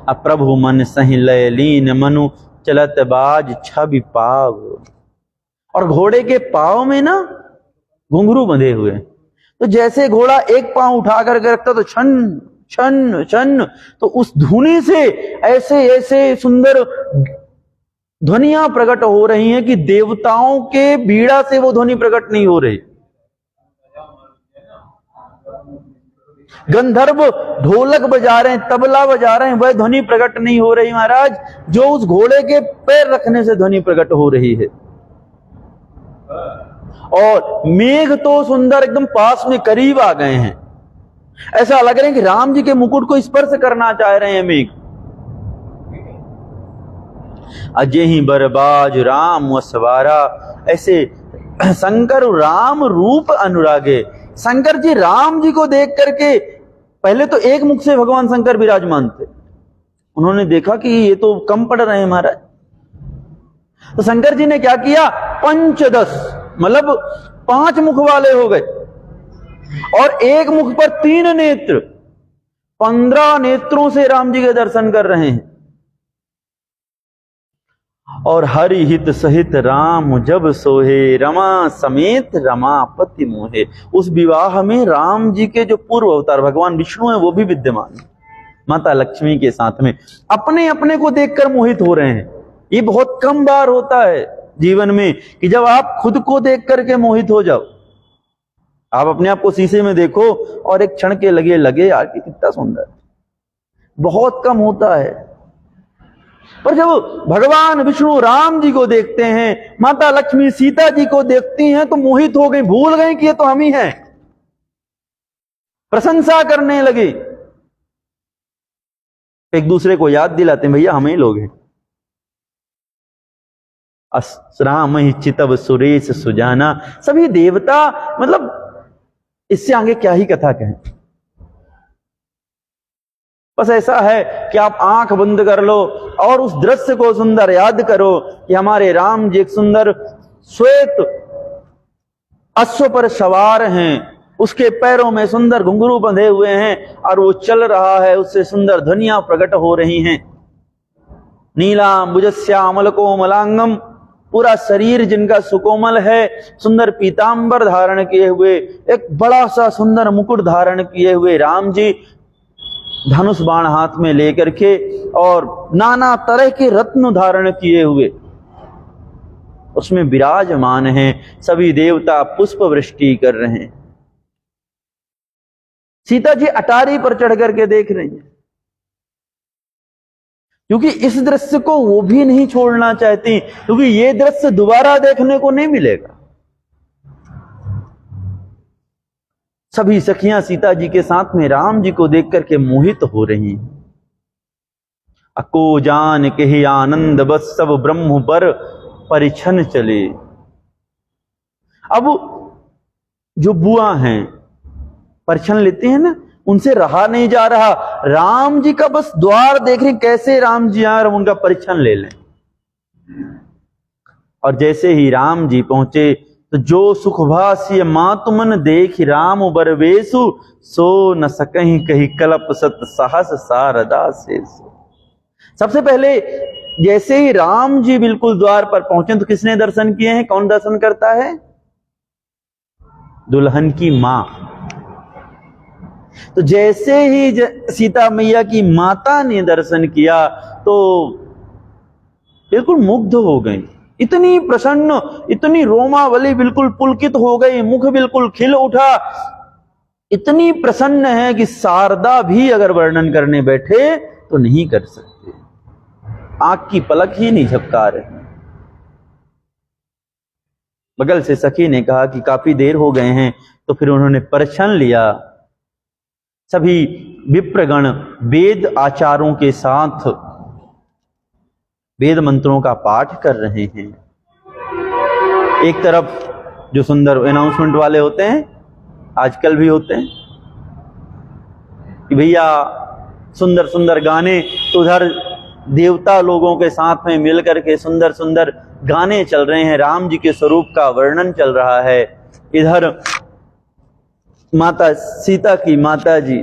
अब प्रभु मन सही लय लीन, मनु चलत बाज छवि पाव। और घोड़े के पाव में ना घुंघरू बंधे हुए, तो जैसे घोड़ा एक पांव उठा करके रखता तो छन छन छन, तो उस धुनी से ऐसे ऐसे सुंदर ध्वनियां प्रकट हो रही हैं कि देवताओं के बीड़ा से वो ध्वनि प्रकट नहीं हो रही। गंधर्व ढोलक बजा रहे हैं, तबला बजा रहे हैं, वह ध्वनि प्रकट नहीं हो रही महाराज, जो उस घोड़े के पैर रखने से ध्वनि प्रकट हो रही है। और मेघ तो सुंदर एकदम पास में करीब आ गए हैं, ऐसा लग रहा है कि राम जी के मुकुट को स्पर्श करना चाह रहे हैं मेघ। अजेहि बरबाज राम व सवारा। ऐसे शंकर राम रूप अनुरागे। शंकर जी राम जी को देख करके, पहले तो एक मुख से भगवान शंकर विराजमान थे, उन्होंने देखा कि ये तो कम पड़ रहे हैं महाराज, तो शंकर जी ने क्या किया, पंचदश मतलब 5 मुख वाले हो गए, और एक मुख पर 3 नेत्र, 15 नेत्रों से राम जी के दर्शन कर रहे हैं। और हरि हित सहित राम जब सोहे, रमा समेत रमापति मोहे। उस विवाह में राम जी के जो पूर्व अवतार भगवान विष्णु हैं वो भी विद्यमान है, माता लक्ष्मी के साथ में, अपने अपने को देखकर मोहित हो रहे हैं। ये बहुत कम बार होता है जीवन में कि जब आप खुद को देख करके मोहित हो जाओ। आप अपने आप को शीशे में देखो और एक क्षण के लगे यार कि कितना सुंदर, बहुत कम होता है। पर जब भगवान विष्णु राम जी को देखते हैं, माता लक्ष्मी सीता जी को देखती हैं, तो मोहित हो गई, भूल गई कि ये तो हम ही हैं, प्रशंसा करने लगे, एक दूसरे को याद दिलाते हैं भैया हम ही लोग हैं। राम ही चितव सुरेश सुजाना। सभी देवता, मतलब इससे आगे क्या ही कथा कहें। बस ऐसा है कि आप आंख बंद कर लो और उस दृश्य को सुंदर याद करो कि हमारे राम जी एक सुंदर श्वेत अश्व पर सवार हैं, उसके पैरों में सुंदर घुंघरू बंधे हुए हैं और वो चल रहा है, उससे सुंदर ध्वनियां प्रकट हो रही हैं। नीलांबुजस्यामल कोमलांगम, पूरा शरीर जिनका सुकोमल है, सुंदर पीतांबर धारण किए हुए, एक बड़ा सा सुंदर मुकुट धारण किए हुए राम जी, धनुष बाण हाथ में लेकर के और नाना तरह के रत्न धारण किए हुए उसमें विराजमान हैं। सभी देवता पुष्प वृष्टि कर रहे हैं। सीता जी अटारी पर चढ़ करके देख रही हैं, क्योंकि इस दृश्य को वो भी नहीं छोड़ना चाहती, क्योंकि ये दृश्य दोबारा देखने को नहीं मिलेगा। सभी सखियां सीता जी के साथ में राम जी को देख करके मोहित हो रही हैं। अको जान के ही आनंद बस सब ब्रह्म पर परिछन चले। अब जो बुआ हैं परिछन लेते हैं ना, उनसे रहा नहीं जा रहा, राम जी का बस द्वार देख रहे कैसे राम जी आ रहे, उनका परिछन ले लें। और जैसे ही राम जी पहुंचे तो जो सुख भाष्य मातुमन देख राम बरवेसु, सो न सकहीं कही कलप सत साहस सारदा से। सबसे पहले जैसे ही राम जी बिल्कुल द्वार पर पहुंचे तो किसने दर्शन किए हैं? कौन दर्शन करता है? दुल्हन की मां। तो जैसे ही सीता मैया की माता ने दर्शन किया तो बिल्कुल मुग्ध हो गई, इतनी प्रसन्न, इतनी रोमावली बिल्कुल पुलकित हो गई, मुख बिल्कुल खिल उठा, इतनी प्रसन्न है कि शारदा भी अगर वर्णन करने बैठे तो नहीं कर सकते, आंख की पलक ही नहीं झपका रहे। बगल से सखी ने कहा कि काफी देर हो गए हैं, तो फिर उन्होंने परिछन लिया। सभी विप्रगण वेद आचारों के साथ वेद मंत्रों का पाठ कर रहे हैं। एक तरफ जो सुंदर अनाउंसमेंट वाले होते हैं, आजकल भी होते हैं कि भैया सुंदर सुंदर गाने, तो उधर देवता लोगों के साथ में मिलकर के सुंदर सुंदर गाने चल रहे हैं, राम जी के स्वरूप का वर्णन चल रहा है। इधर माता सीता की माता जी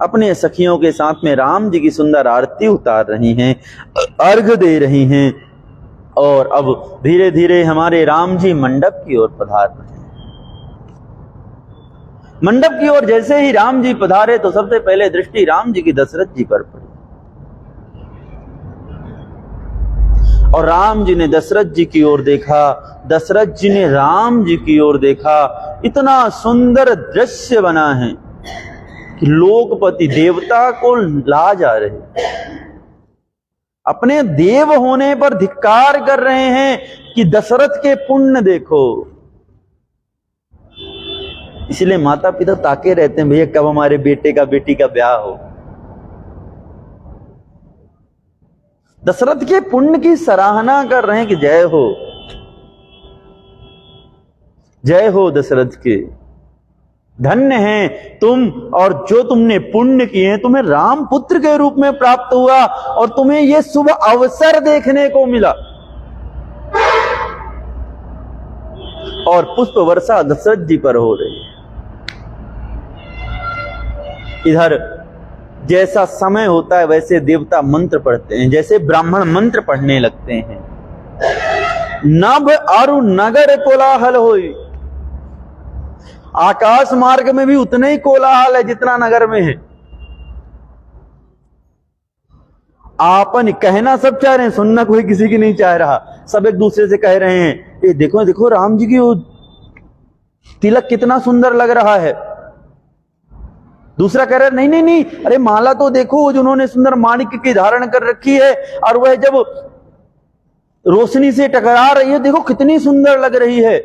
अपने सखियों के साथ में राम जी की सुंदर आरती उतार रही हैं, अर्घ दे रही हैं, और अब धीरे धीरे हमारे राम जी मंडप की ओर पधार रहे हैं। मंडप की ओर जैसे ही राम जी पधारे तो सबसे पहले दृष्टि राम जी की दशरथ जी पर पड़ी, और राम जी ने दशरथ जी की ओर देखा, दशरथ जी ने राम जी की ओर देखा। इतना सुंदर दृश्य बना है कि लोकपति देवता को ला जा रहे, अपने देव होने पर धिक्कार कर रहे हैं कि दशरथ के पुण्य देखो। इसलिए माता पिता ताके रहते हैं, भैया कब हमारे बेटे का बेटी का ब्याह हो। दशरथ के पुण्य की सराहना कर रहे हैं कि जय हो, जय हो दशरथ के, धन्य हैं तुम, और जो तुमने पुण्य किए हैं तुम्हें राम पुत्र के रूप में प्राप्त हुआ और तुम्हें यह शुभ अवसर देखने को मिला। और पुष्प वर्षा दशरथ जी पर हो रही है। इधर जैसा समय होता है वैसे देवता मंत्र पढ़ते हैं, जैसे ब्राह्मण मंत्र पढ़ने लगते हैं। नभ अरु नगर कोलाहल होई, आकाश मार्ग में भी उतना ही कोलाहल है जितना नगर में है। आपन कहना सब चाह रहे हैं, सुनना कोई किसी की नहीं चाह रहा। सब एक दूसरे से कह रहे हैं, ये देखो देखो राम जी की वो तिलक कितना सुंदर लग रहा है। दूसरा कह रहा है नहीं नहीं नहीं, अरे माला तो देखो जो उन्होंने सुंदर माणिक्य की धारण कर रखी है, और वह जब रोशनी से टकरा रही है देखो कितनी सुंदर लग रही है।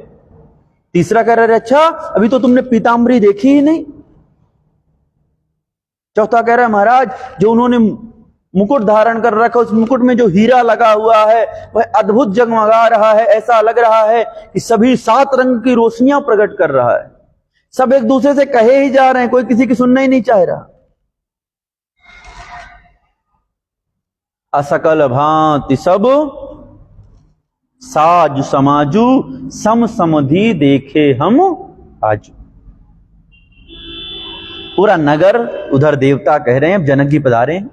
तीसरा कह रहा है अच्छा अभी तो तुमने पीताम्बरी देखी ही नहीं। चौथा कह रहा है महाराज जो उन्होंने मुकुट धारण कर रखा, उस मुकुट में जो हीरा लगा हुआ है वह अद्भुत जगमगा रहा है, ऐसा लग रहा है कि सभी 7 रंग की रोशनियां प्रकट कर रहा है। सब एक दूसरे से कहे ही जा रहे हैं, कोई किसी की सुनना ही नहीं चाह रहा। असकल भांति सब साज समाजू, सम समधि देखे हम आजू। पूरा नगर, उधर देवता कह रहे हैं। अब जनक जी पधारे हैं।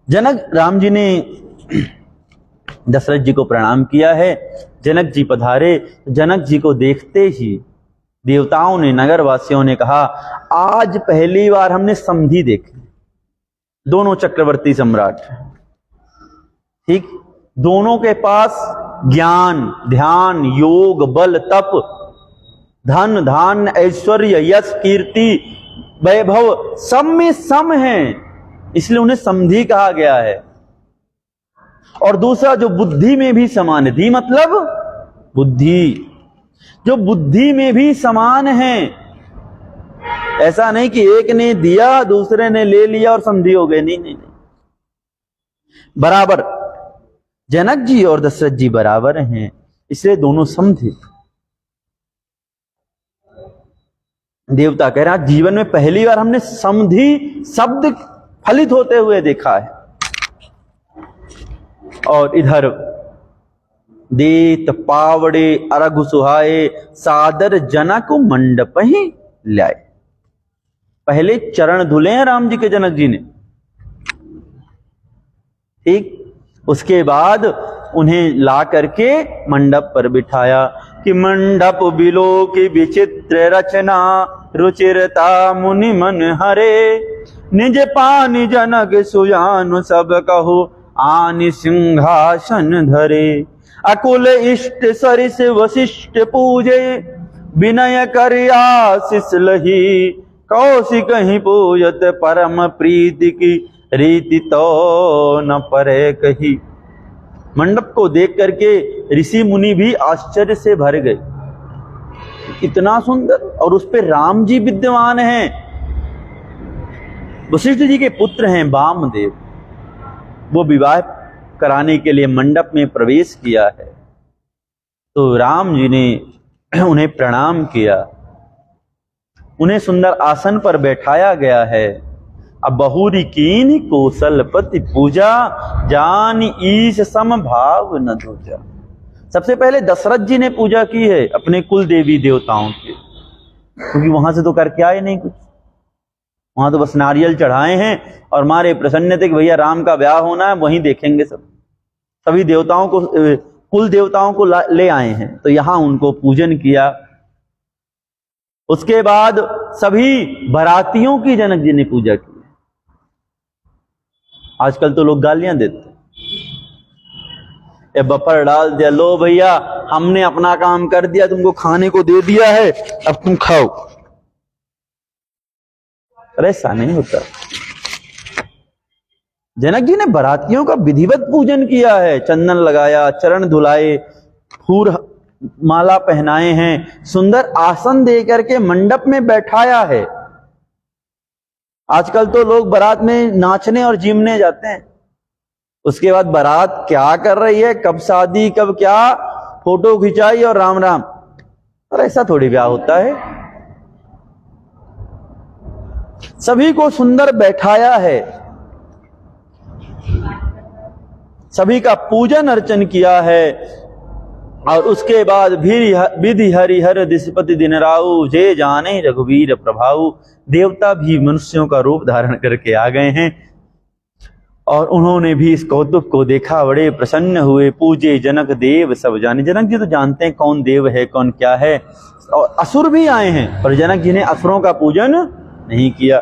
जनक राम जी ने दशरथ जी को प्रणाम किया है। जनक जी पधारे, जनक जी को देखते ही देवताओं ने, नगर वासियों ने कहा आज पहली बार हमने समधि देखी। दोनों चक्रवर्ती सम्राट, ठीक, दोनों के पास ज्ञान, ध्यान, योग, बल, तप, धन, धान्य, ऐश्वर्य, यश, कीर्ति, वैभव सब में सम है, इसलिए उन्हें समधि कहा गया है। और दूसरा जो बुद्धि में भी समान है, धी मतलब बुद्धि, जो बुद्धि में भी समान है। ऐसा नहीं कि एक ने दिया दूसरे ने ले लिया और समधि हो गए, नहीं नहीं नहीं, बराबर जनक जी और दशरथ जी बराबर हैं, इसलिए दोनों समधि। देवता कह रहा जीवन में पहली बार हमने समधि शब्द फलित होते हुए देखा है। और इधर देत पावड़े अरघ सुहाए, सादर जनक मंडप ही लाए। पहले चरण धुले हैं राम जी के जनक जी ने, ठीक, उसके बाद उन्हें ला करके मंडप पर बिठाया कि मंडप बिलो की विचित्र रचना, रुचिरता मुनि मन हरे, निज पानी जनक सुजानु सब कहो, आनि सिंहासन धरे। अकुल इष्ट सरिस वशिष्ठ पूजे, विनय कर आशीष लही, कौशिक ही पूजत परम प्रीति की, रीति तो न परे कही। मंडप को देख करके ऋषि मुनि भी आश्चर्य से भर गए, इतना सुंदर, और उस पे राम जी विद्यमान हैं। वशिष्ठ जी के पुत्र हैं वामदेव, वो विवाह कराने के लिए मंडप में प्रवेश किया है। तो राम जी ने उन्हें प्रणाम किया, उन्हें सुंदर आसन पर बैठाया गया है। अब बहुरी कीन कौशलपति पूजा, जान ईश सम भाव न दूजा। सबसे पहले दशरथ जी ने पूजा की है अपने कुल देवी देवताओं की, क्योंकि वहां से तो करके आए नहीं कुछ, वहां तो बस नारियल चढ़ाए हैं और मारे प्रसन्न थे कि भैया राम का ब्याह होना है, वहीं देखेंगे। सभी देवताओं को, कुल देवताओं को ले आए हैं, तो यहां उनको पूजन किया। उसके बाद सभी बारातियों की जनक जी ने पूजा की। आजकल तो लोग गालियां देते, ये बफर डाल दिया, लो भैया हमने अपना काम कर दिया, तुमको खाने को दे दिया है, अब तुम खाओ। अरे ऐसा नहीं होता। जनक जी ने बारातियों का विधिवत पूजन किया है, चंदन लगाया, चरण धुलाए, फूल माला पहनाए हैं, सुंदर आसन दे करके मंडप में बैठाया है। आजकल तो लोग बारात में नाचने और जीमने जाते हैं, उसके बाद बारात क्या कर रही है, कब शादी, कब क्या, फोटो खिंचाई और राम राम। और ऐसा थोड़ी ब्याह होता है। सभी को सुंदर बैठाया है, सभी का पूजन अर्चन किया है, और उसके बाद विधि हरिहर दिशपति दिन राउ, जे जाने रघुवीर प्रभाऊ। देवता भी मनुष्यों का रूप धारण करके आ गए हैं और उन्होंने भी इस कौतुक को देखा, बड़े प्रसन्न हुए। पूजे जनक देव सब जाने। जनक जी तो जानते हैं कौन देव है कौन क्या है, और असुर भी आए हैं, पर जनक जी ने असुरों का पूजन नहीं किया,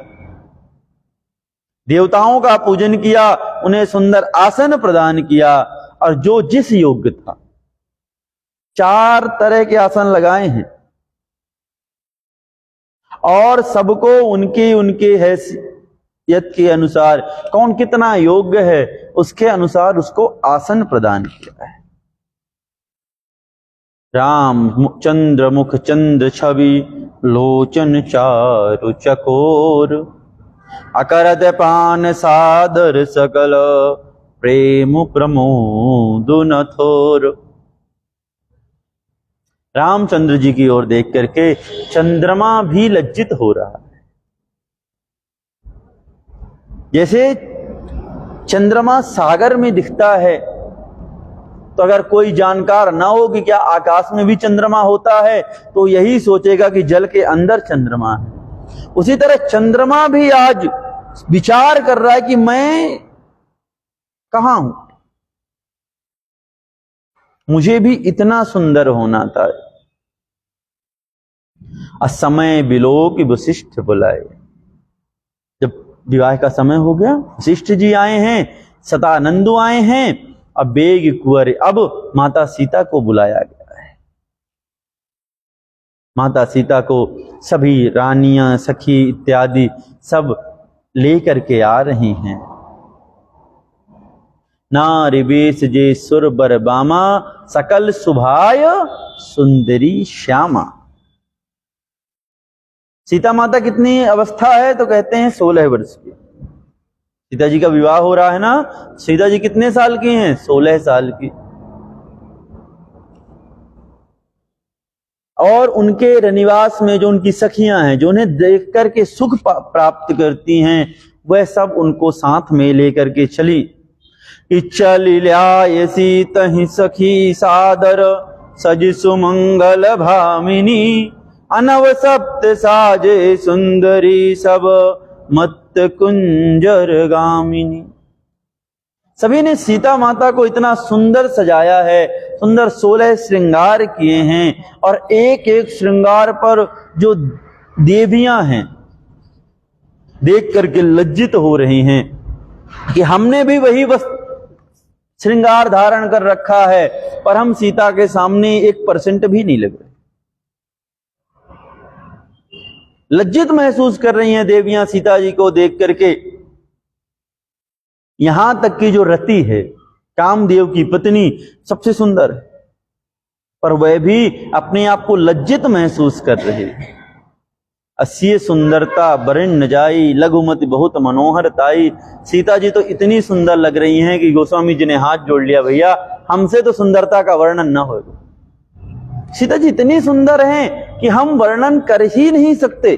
देवताओं का पूजन किया, उन्हें सुंदर आसन प्रदान किया, और जो जिस योग्य था 4 तरह के आसन लगाए हैं, और सबको उनके उनके हैसियत के अनुसार, कौन कितना योग्य है उसके अनुसार उसको आसन प्रदान किया है। राम चंद्र मुख चंद्र छवि, लोचन चारु चकोर, अकरत पान सादर सकल, प्रेम प्रमोद न थोर। रामचंद्र जी की ओर देख करके चंद्रमा भी लज्जित हो रहा है। जैसे चंद्रमा सागर में दिखता है, तो अगर कोई जानकार ना हो कि क्या आकाश में भी चंद्रमा होता है, तो यही सोचेगा कि जल के अंदर चंद्रमा है। उसी तरह चंद्रमा भी आज विचार कर रहा है कि मैं कहां हूं, मुझे भी इतना सुंदर होना था। असमय बिलोक वशिष्ठ बुलाए। जब विवाह का समय हो गया, वशिष्ठ जी आए हैं, सतानंदु आए हैं, अब बेग कुंवर, अब माता सीता को बुलाया गया है। माता सीता को सभी रानियां सखी इत्यादि सब लेकर के आ रही हैं। नारी वेश जे सुर बर बामा, सकल सुभाय सुंदरी श्यामा। सीता माता कितनी अवस्था है, तो कहते हैं 16 वर्ष की। सीता जी का विवाह हो रहा है ना, सीता जी कितने साल की हैं, 16 साल की। और उनके रनिवास में जो उनकी सखियां हैं, जो उन्हें देख करके सुख प्राप्त करती हैं, वह सब उनको साथ में लेकर के चली। चली ल्यायसी तहि सखी सादर, सज सुमंगल भामिनी, अनव सप्त साजे सुंदरी, सब मत कुंजर गामिनी। सभी ने सीता माता को इतना सुंदर सजाया है, सुंदर 16 श्रृंगार किए हैं, और एक एक श्रृंगार पर जो देवियां हैं देख करके लज्जित हो रही हैं कि हमने भी वही श्रृंगार धारण कर रखा है, पर हम सीता के सामने 1% भी नहीं लग रहे। लज्जित महसूस कर रही हैं देवियां सीता जी को देख करके। यहां तक कि जो रति है, कामदेव की पत्नी, सबसे सुंदर है, पर वह भी अपने आप को लज्जित महसूस कर रही है। असिय सुंदरता बरन न जाई, लघुमति बहुत मनोहर ताई। सीता जी तो इतनी सुंदर लग रही हैं कि गोस्वामी जी ने हाथ जोड़ लिया, भैया हमसे तो सुंदरता का वर्णन न होगा। सीता जी इतनी सुंदर हैं कि हम वर्णन कर ही नहीं सकते।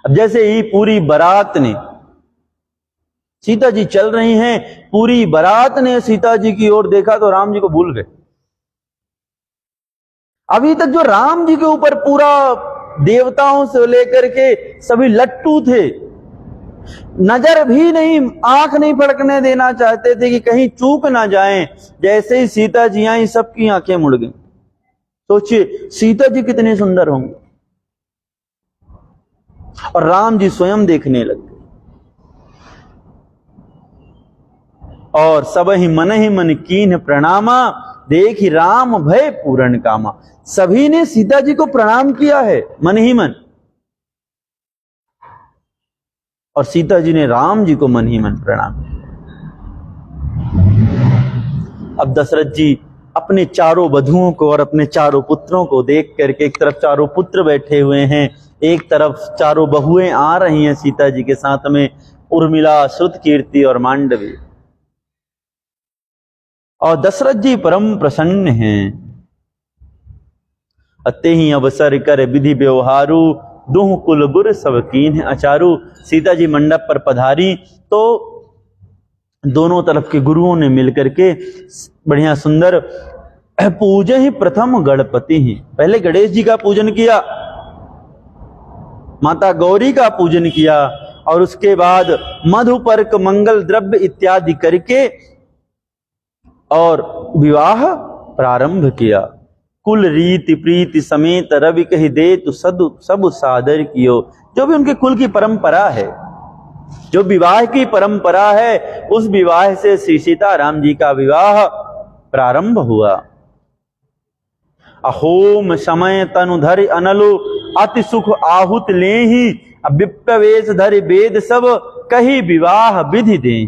अब जैसे ही पूरी बारात ने, सीता जी चल रही हैं, पूरी बारात ने सीता जी की ओर देखा तो राम जी को भूल गए। अभी तक जो राम जी के ऊपर पूरा देवताओं से लेकर के सभी लट्टू थे, नजर भी नहीं, आंख नहीं फड़कने देना चाहते थे कि कहीं चूक ना जाएं। जैसे ही सीता जी आई, सबकी आंखें मुड़ गईं। सोचिए सीता जी कितने सुंदर होंगे, और राम जी स्वयं देखने लग गए। और सब ही मन कीन्ह प्रणामा, देख ही राम भय पूर्ण कामा। सभी ने सीता जी को प्रणाम किया है मन ही मन, और सीता जी ने राम जी को मन ही मन प्रणाम किया। अब दशरथ जी अपने चारों वधुओं को और अपने चारों पुत्रों को देख करके, एक तरफ चारों पुत्र बैठे हुए हैं, एक तरफ चारों बहुएं आ रही हैं सीता जी के साथ में, उर्मिला, श्रुत कीर्ति और मांडवी। और दशरथ जी परम प्रसन्न हैं। अते ही अवसर कर विधि व्यवहारू, दुह कुल गुर सब कीन अचारू। सीता जी मंडप पर पधारी तो दोनों तरफ के गुरुओं ने मिलकर के बढ़िया सुंदर पूजे ही प्रथम गणपति ही, पहले गणेश जी का पूजन किया, माता गौरी का पूजन किया और उसके बाद मधुपर्क मंगल द्रव्य इत्यादि करके और विवाह प्रारंभ किया। कुल रीति प्रीति समेत रवि कही दे तो सब सादर कियो। जो भी उनके कुल की परंपरा है, जो विवाह की परंपरा है, उस विवाह से श्री सीताराम जी का विवाह प्रारंभ हुआ। अहोम समय तनुधर अनलो अति सुख आहुत ले ही, विप्रवेश धरि वेद सब कही विवाह विधि दे।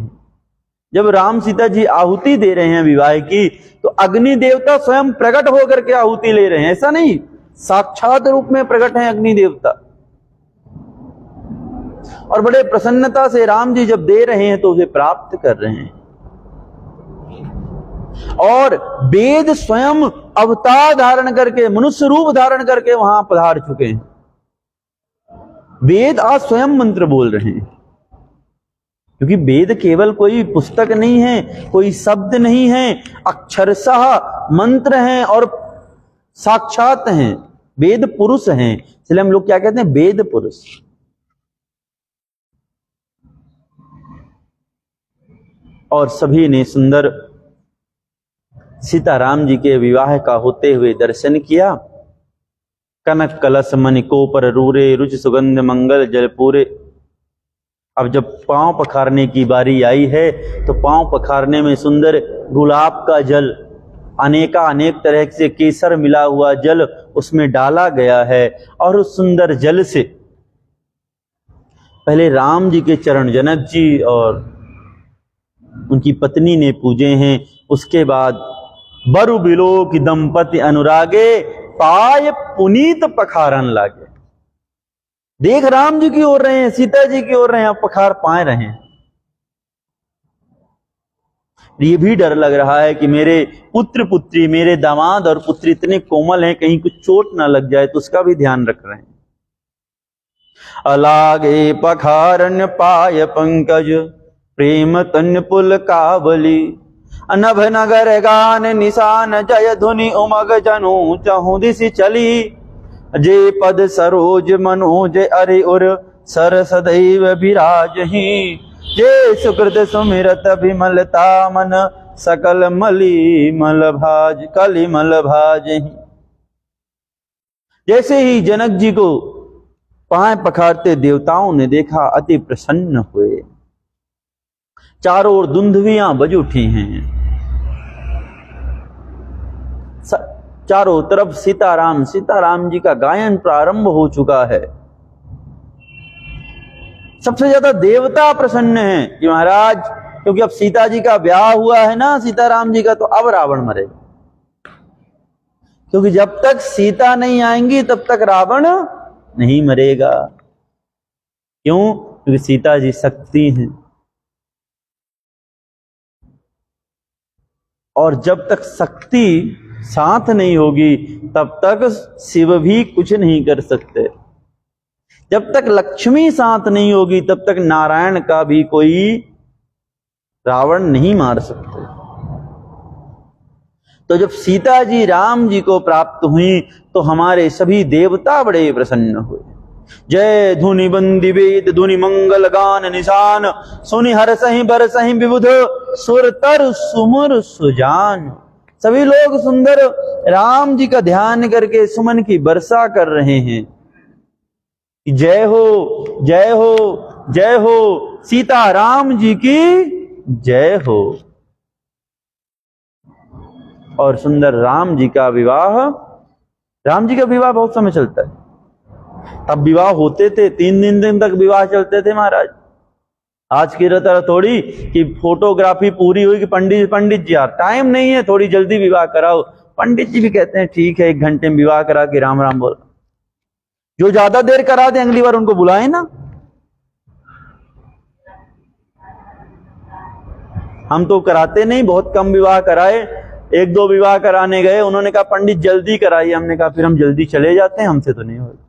जब राम सीता जी आहुति दे रहे हैं विवाह की, तो अग्नि देवता स्वयं प्रकट होकर के आहुति ले रहे हैं, ऐसा नहीं, साक्षात रूप में प्रकट है अग्नि देवता। और बड़े प्रसन्नता से राम जी जब दे रहे हैं तो उसे प्राप्त कर रहे हैं। और वेद स्वयं अवतार धारण करके, मनुष्य रूप धारण करके वहां पधार चुके हैं। वेद आज स्वयं मंत्र बोल रहे हैं, क्योंकि वेद केवल कोई पुस्तक नहीं है, कोई शब्द नहीं है, अक्षरशः मंत्र हैं और साक्षात हैं, वेद पुरुष हैं। इसलिए हम लोग क्या कहते हैं, वेद पुरुष। और सभी ने सुंदर सीताराम जी के विवाह का होते हुए दर्शन किया। कनक कलश मणिको पर रूरे, रुचि सुगंध मंगल जल पूरे। अब जब पांव पखारने की बारी आई है, तो पांव पखारने में सुंदर गुलाब का जल, अनेक तरह से केसर मिला हुआ जल उसमें डाला गया है। और उस सुंदर जल से पहले राम जी के चरण जनक जी और उनकी पत्नी ने पूजे हैं। उसके बाद बरु बिलो की दंपति अनुरागे, पाय पुनीत पखारन लागे। देख राम जी की ओर रहे हैं, सीता जी की ओर रहे हैं, पखार पाए रहे हैं। ये भी डर लग रहा है कि मेरे पुत्र पुत्री, मेरे दामाद और पुत्री इतने कोमल हैं, कहीं कुछ चोट ना लग जाए, तो उसका भी ध्यान रख रहे हैं। अलागे पखारन पाय पंकज, प्रेम तन पुल कावली। नभ नगर गान निशान, जय धुनि उमग जनु चहु दिशि चली। जे पद सरोज मनोज अरे उर, सर सदैव विराजहि। जे सुकृत सुमिरत विमलता मन, सकल मली मल भाज कलि मल भाजहि। जैसे ही जनक जी को पांव पखारते देवताओं ने देखा, अति प्रसन्न हुए। चारों ओर दुंदुभियां बज उठी हैं, चारों तरफ सीताराम सीताराम जी का गायन प्रारंभ हो चुका है। सबसे ज्यादा देवता प्रसन्न हैं कि महाराज, क्योंकि अब सीता जी का ब्याह हुआ है ना सीताराम जी का, तो अब रावण मरेगा। क्योंकि जब तक सीता नहीं आएंगी तब तक रावण नहीं मरेगा। क्यों? क्योंकि सीता जी शक्ति हैं, और जब तक शक्ति साथ नहीं होगी तब तक शिव भी कुछ नहीं कर सकते। जब तक लक्ष्मी साथ नहीं होगी तब तक नारायण का भी कोई रावण नहीं मार सकते। तो जब सीता जी राम जी को प्राप्त हुई तो हमारे सभी देवता बड़े प्रसन्न हुए। जय धुनि बंदी वेद धुनि मंगल गान निशान, सुनि हर सही बर सही विबुध, सुर तर सुमुर सुजान। सभी लोग सुंदर राम जी का ध्यान करके सुमन की वर्षा कर रहे हैं। जय हो जय हो जय हो, सीता राम जी की जय हो। और सुंदर राम जी का विवाह, राम जी का विवाह बहुत समय चलता है। तब विवाह होते थे 3 दिन तक विवाह चलते थे महाराज। आज की तरह थोड़ी कि फोटोग्राफी पूरी हुई कि पंडित जी यार टाइम नहीं है, थोड़ी जल्दी विवाह कराओ। पंडित जी भी कहते हैं ठीक है 1 घंटे में विवाह करा के राम राम बोल। जो ज्यादा देर करा दे अगली बार उनको बुलाए ना। हम तो कराते नहीं, बहुत कम विवाह कराए, 1-2 विवाह कराने गए, उन्होंने कहा पंडित जल्दी कराइए, हमने कहा फिर हम जल्दी चले जाते हैं, हमसे तो नहीं होगा।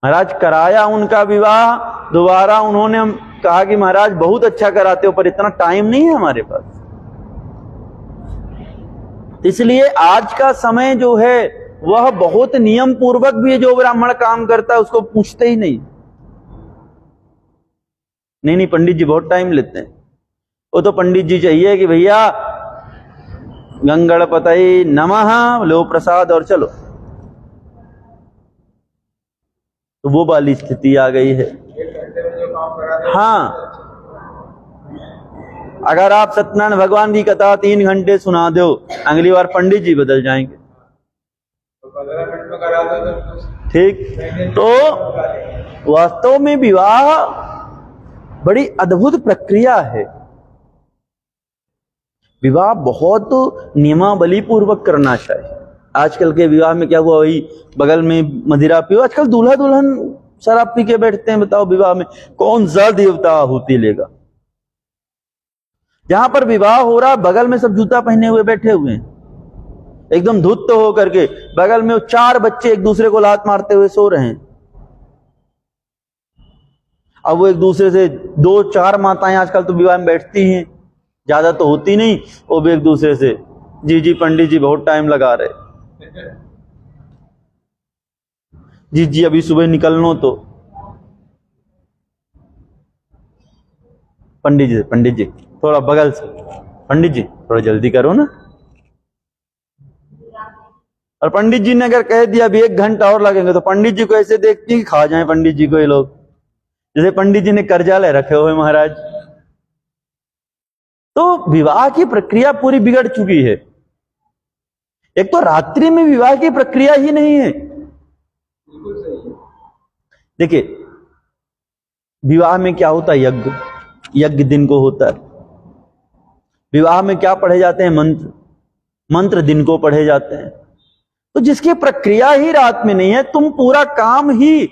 महाराज कराया उनका विवाह, दोबारा उन्होंने हम कहा कि महाराज बहुत अच्छा कराते हो पर इतना टाइम नहीं है हमारे पास। इसलिए आज का समय जो है वह बहुत नियम पूर्वक भी है, जो ब्राह्मण काम करता है उसको पूछते ही नहीं, नहीं पंडित जी बहुत टाइम लेते हैं, वो तो पंडित जी चाहिए कि भैया गंगणपतये नमः, लो प्रसाद और चलो। तो वो वाली स्थिति आ गई है। हाँ, अगर आप सत्यनारायण भगवान की कथा 3 घंटे सुना दो, अगली बार पंडित जी बदल जाएंगे। ठीक, तो वास्तव में विवाह बड़ी अद्भुत प्रक्रिया है। विवाह बहुत नियमावली पूर्वक करना चाहिए। आजकल के विवाह में क्या हुआ, वही बगल में मदिरा पियो, आजकल दूल्हा दुल्हन शराब पी के बैठते हैं। बताओ विवाह में कौन सा देवता आहुति लेगा? जहां पर विवाह हो रहा बगल में सब जूता पहने हुए बैठे हुए हैं, एकदम धुत हो करके, बगल में 4 बच्चे एक दूसरे को लात मारते हुए सो रहे हैं। अब वो एक दूसरे से 2-4 माताएं आजकल तो विवाह में बैठती हैं, ज्यादा तो होती नहीं, वो भी एक दूसरे से जी पंडित जी बहुत टाइम लगा रहे, जी अभी सुबह निकलनो तो पंडित जी थोड़ा बगल से, पंडित जी थोड़ा जल्दी करो ना। और पंडित जी ने अगर कह दिया अभी 1 घंटा और लगेंगे तो पंडित जी को ऐसे देखती कि खा जाए पंडित जी को ये लोग, जैसे पंडित जी ने कर्जा ले रखे हुए महाराज। तो विवाह की प्रक्रिया पूरी बिगड़ चुकी है। एक तो रात्रि में विवाह की प्रक्रिया ही नहीं है। देखिए विवाह में क्या होता है, यज्ञ दिन को होता है। विवाह में क्या पढ़े जाते हैं, मंत्र दिन को पढ़े जाते हैं। तो जिसकी प्रक्रिया ही रात में नहीं है, तुम पूरा काम ही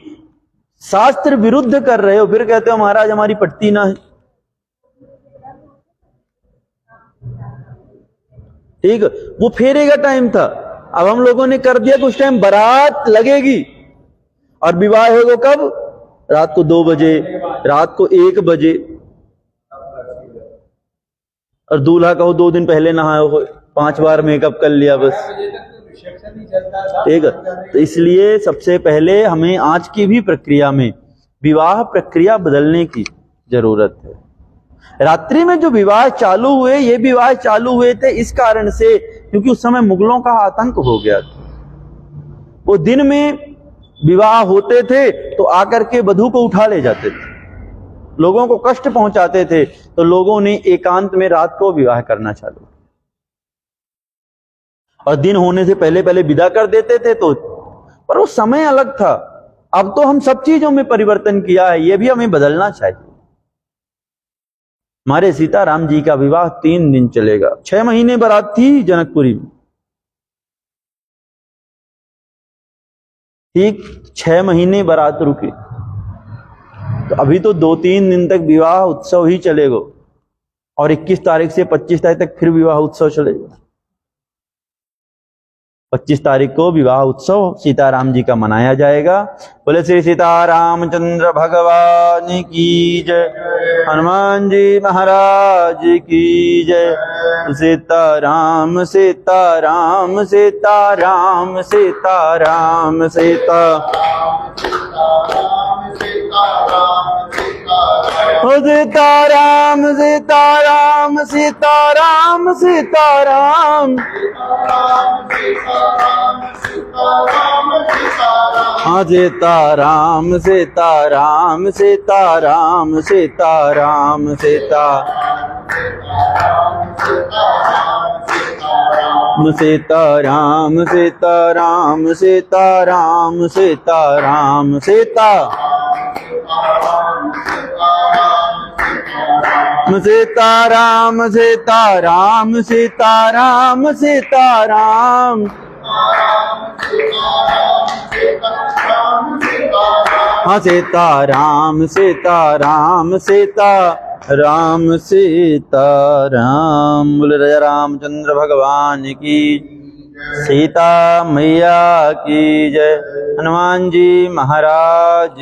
शास्त्र विरुद्ध कर रहे हो, फिर कहते हो महाराज हमारी पट्टी ना है। ठीक, वो फेरे का टाइम था, अब हम लोगों ने कर दिया कि उस टाइम बारात लगेगी और विवाह होगा कब, रात को 2 बजे, रात को 1 बजे, और दूल्हा कहो 2 दिन पहले नहाए हो, 5 बार मेकअप कर लिया बस। ठीक है, तो इसलिए सबसे पहले हमें आज की भी प्रक्रिया में विवाह प्रक्रिया बदलने की जरूरत है। रात्रि में जो विवाह चालू हुए, ये विवाह चालू हुए थे इस कारण से क्योंकि उस समय मुगलों का आतंक हो गया था। वो दिन में विवाह होते थे तो आकर के वधू को उठा ले जाते थे, लोगों को कष्ट पहुंचाते थे, तो लोगों ने एकांत में रात को विवाह करना चालू, और दिन होने से पहले पहले विदा कर देते थे। तो पर वो समय अलग था। अब तो हम सब चीजों में परिवर्तन किया है, ये भी हमें बदलना चाहिए। हमारे सीताराम जी का विवाह 3 दिन चलेगा। 6 महीने बारात थी जनकपुरी में, ठीक 6 महीने बारात रुकी, तो अभी तो 2-3 दिन तक विवाह उत्सव ही चलेगा, और 21 तारीख से 25 तारीख तक फिर विवाह उत्सव चलेगा। 25 तारीख को विवाह उत्सव सीताराम जी का मनाया जाएगा। बोले श्री सीतारामचंद्र भगवान की जय, हनुमान जी महाराज की जय। सीताराम सीताराम सीताराम सीताराम सीता, सीताराम सीताराम सीताराम सीताराम, हाँ सीताराम सीताराम सीताराम सीताराम सीता, सीताराम सीताराम सीताराम सीताराम सीता, सीताराम सीताराम सीताराम सीताराम, हाँ सीताराम सीताराम सीता, राम सीता राम। बोले राजा रामचंद्र भगवान की, सीता मैया की जय। हनुमान जी महाराज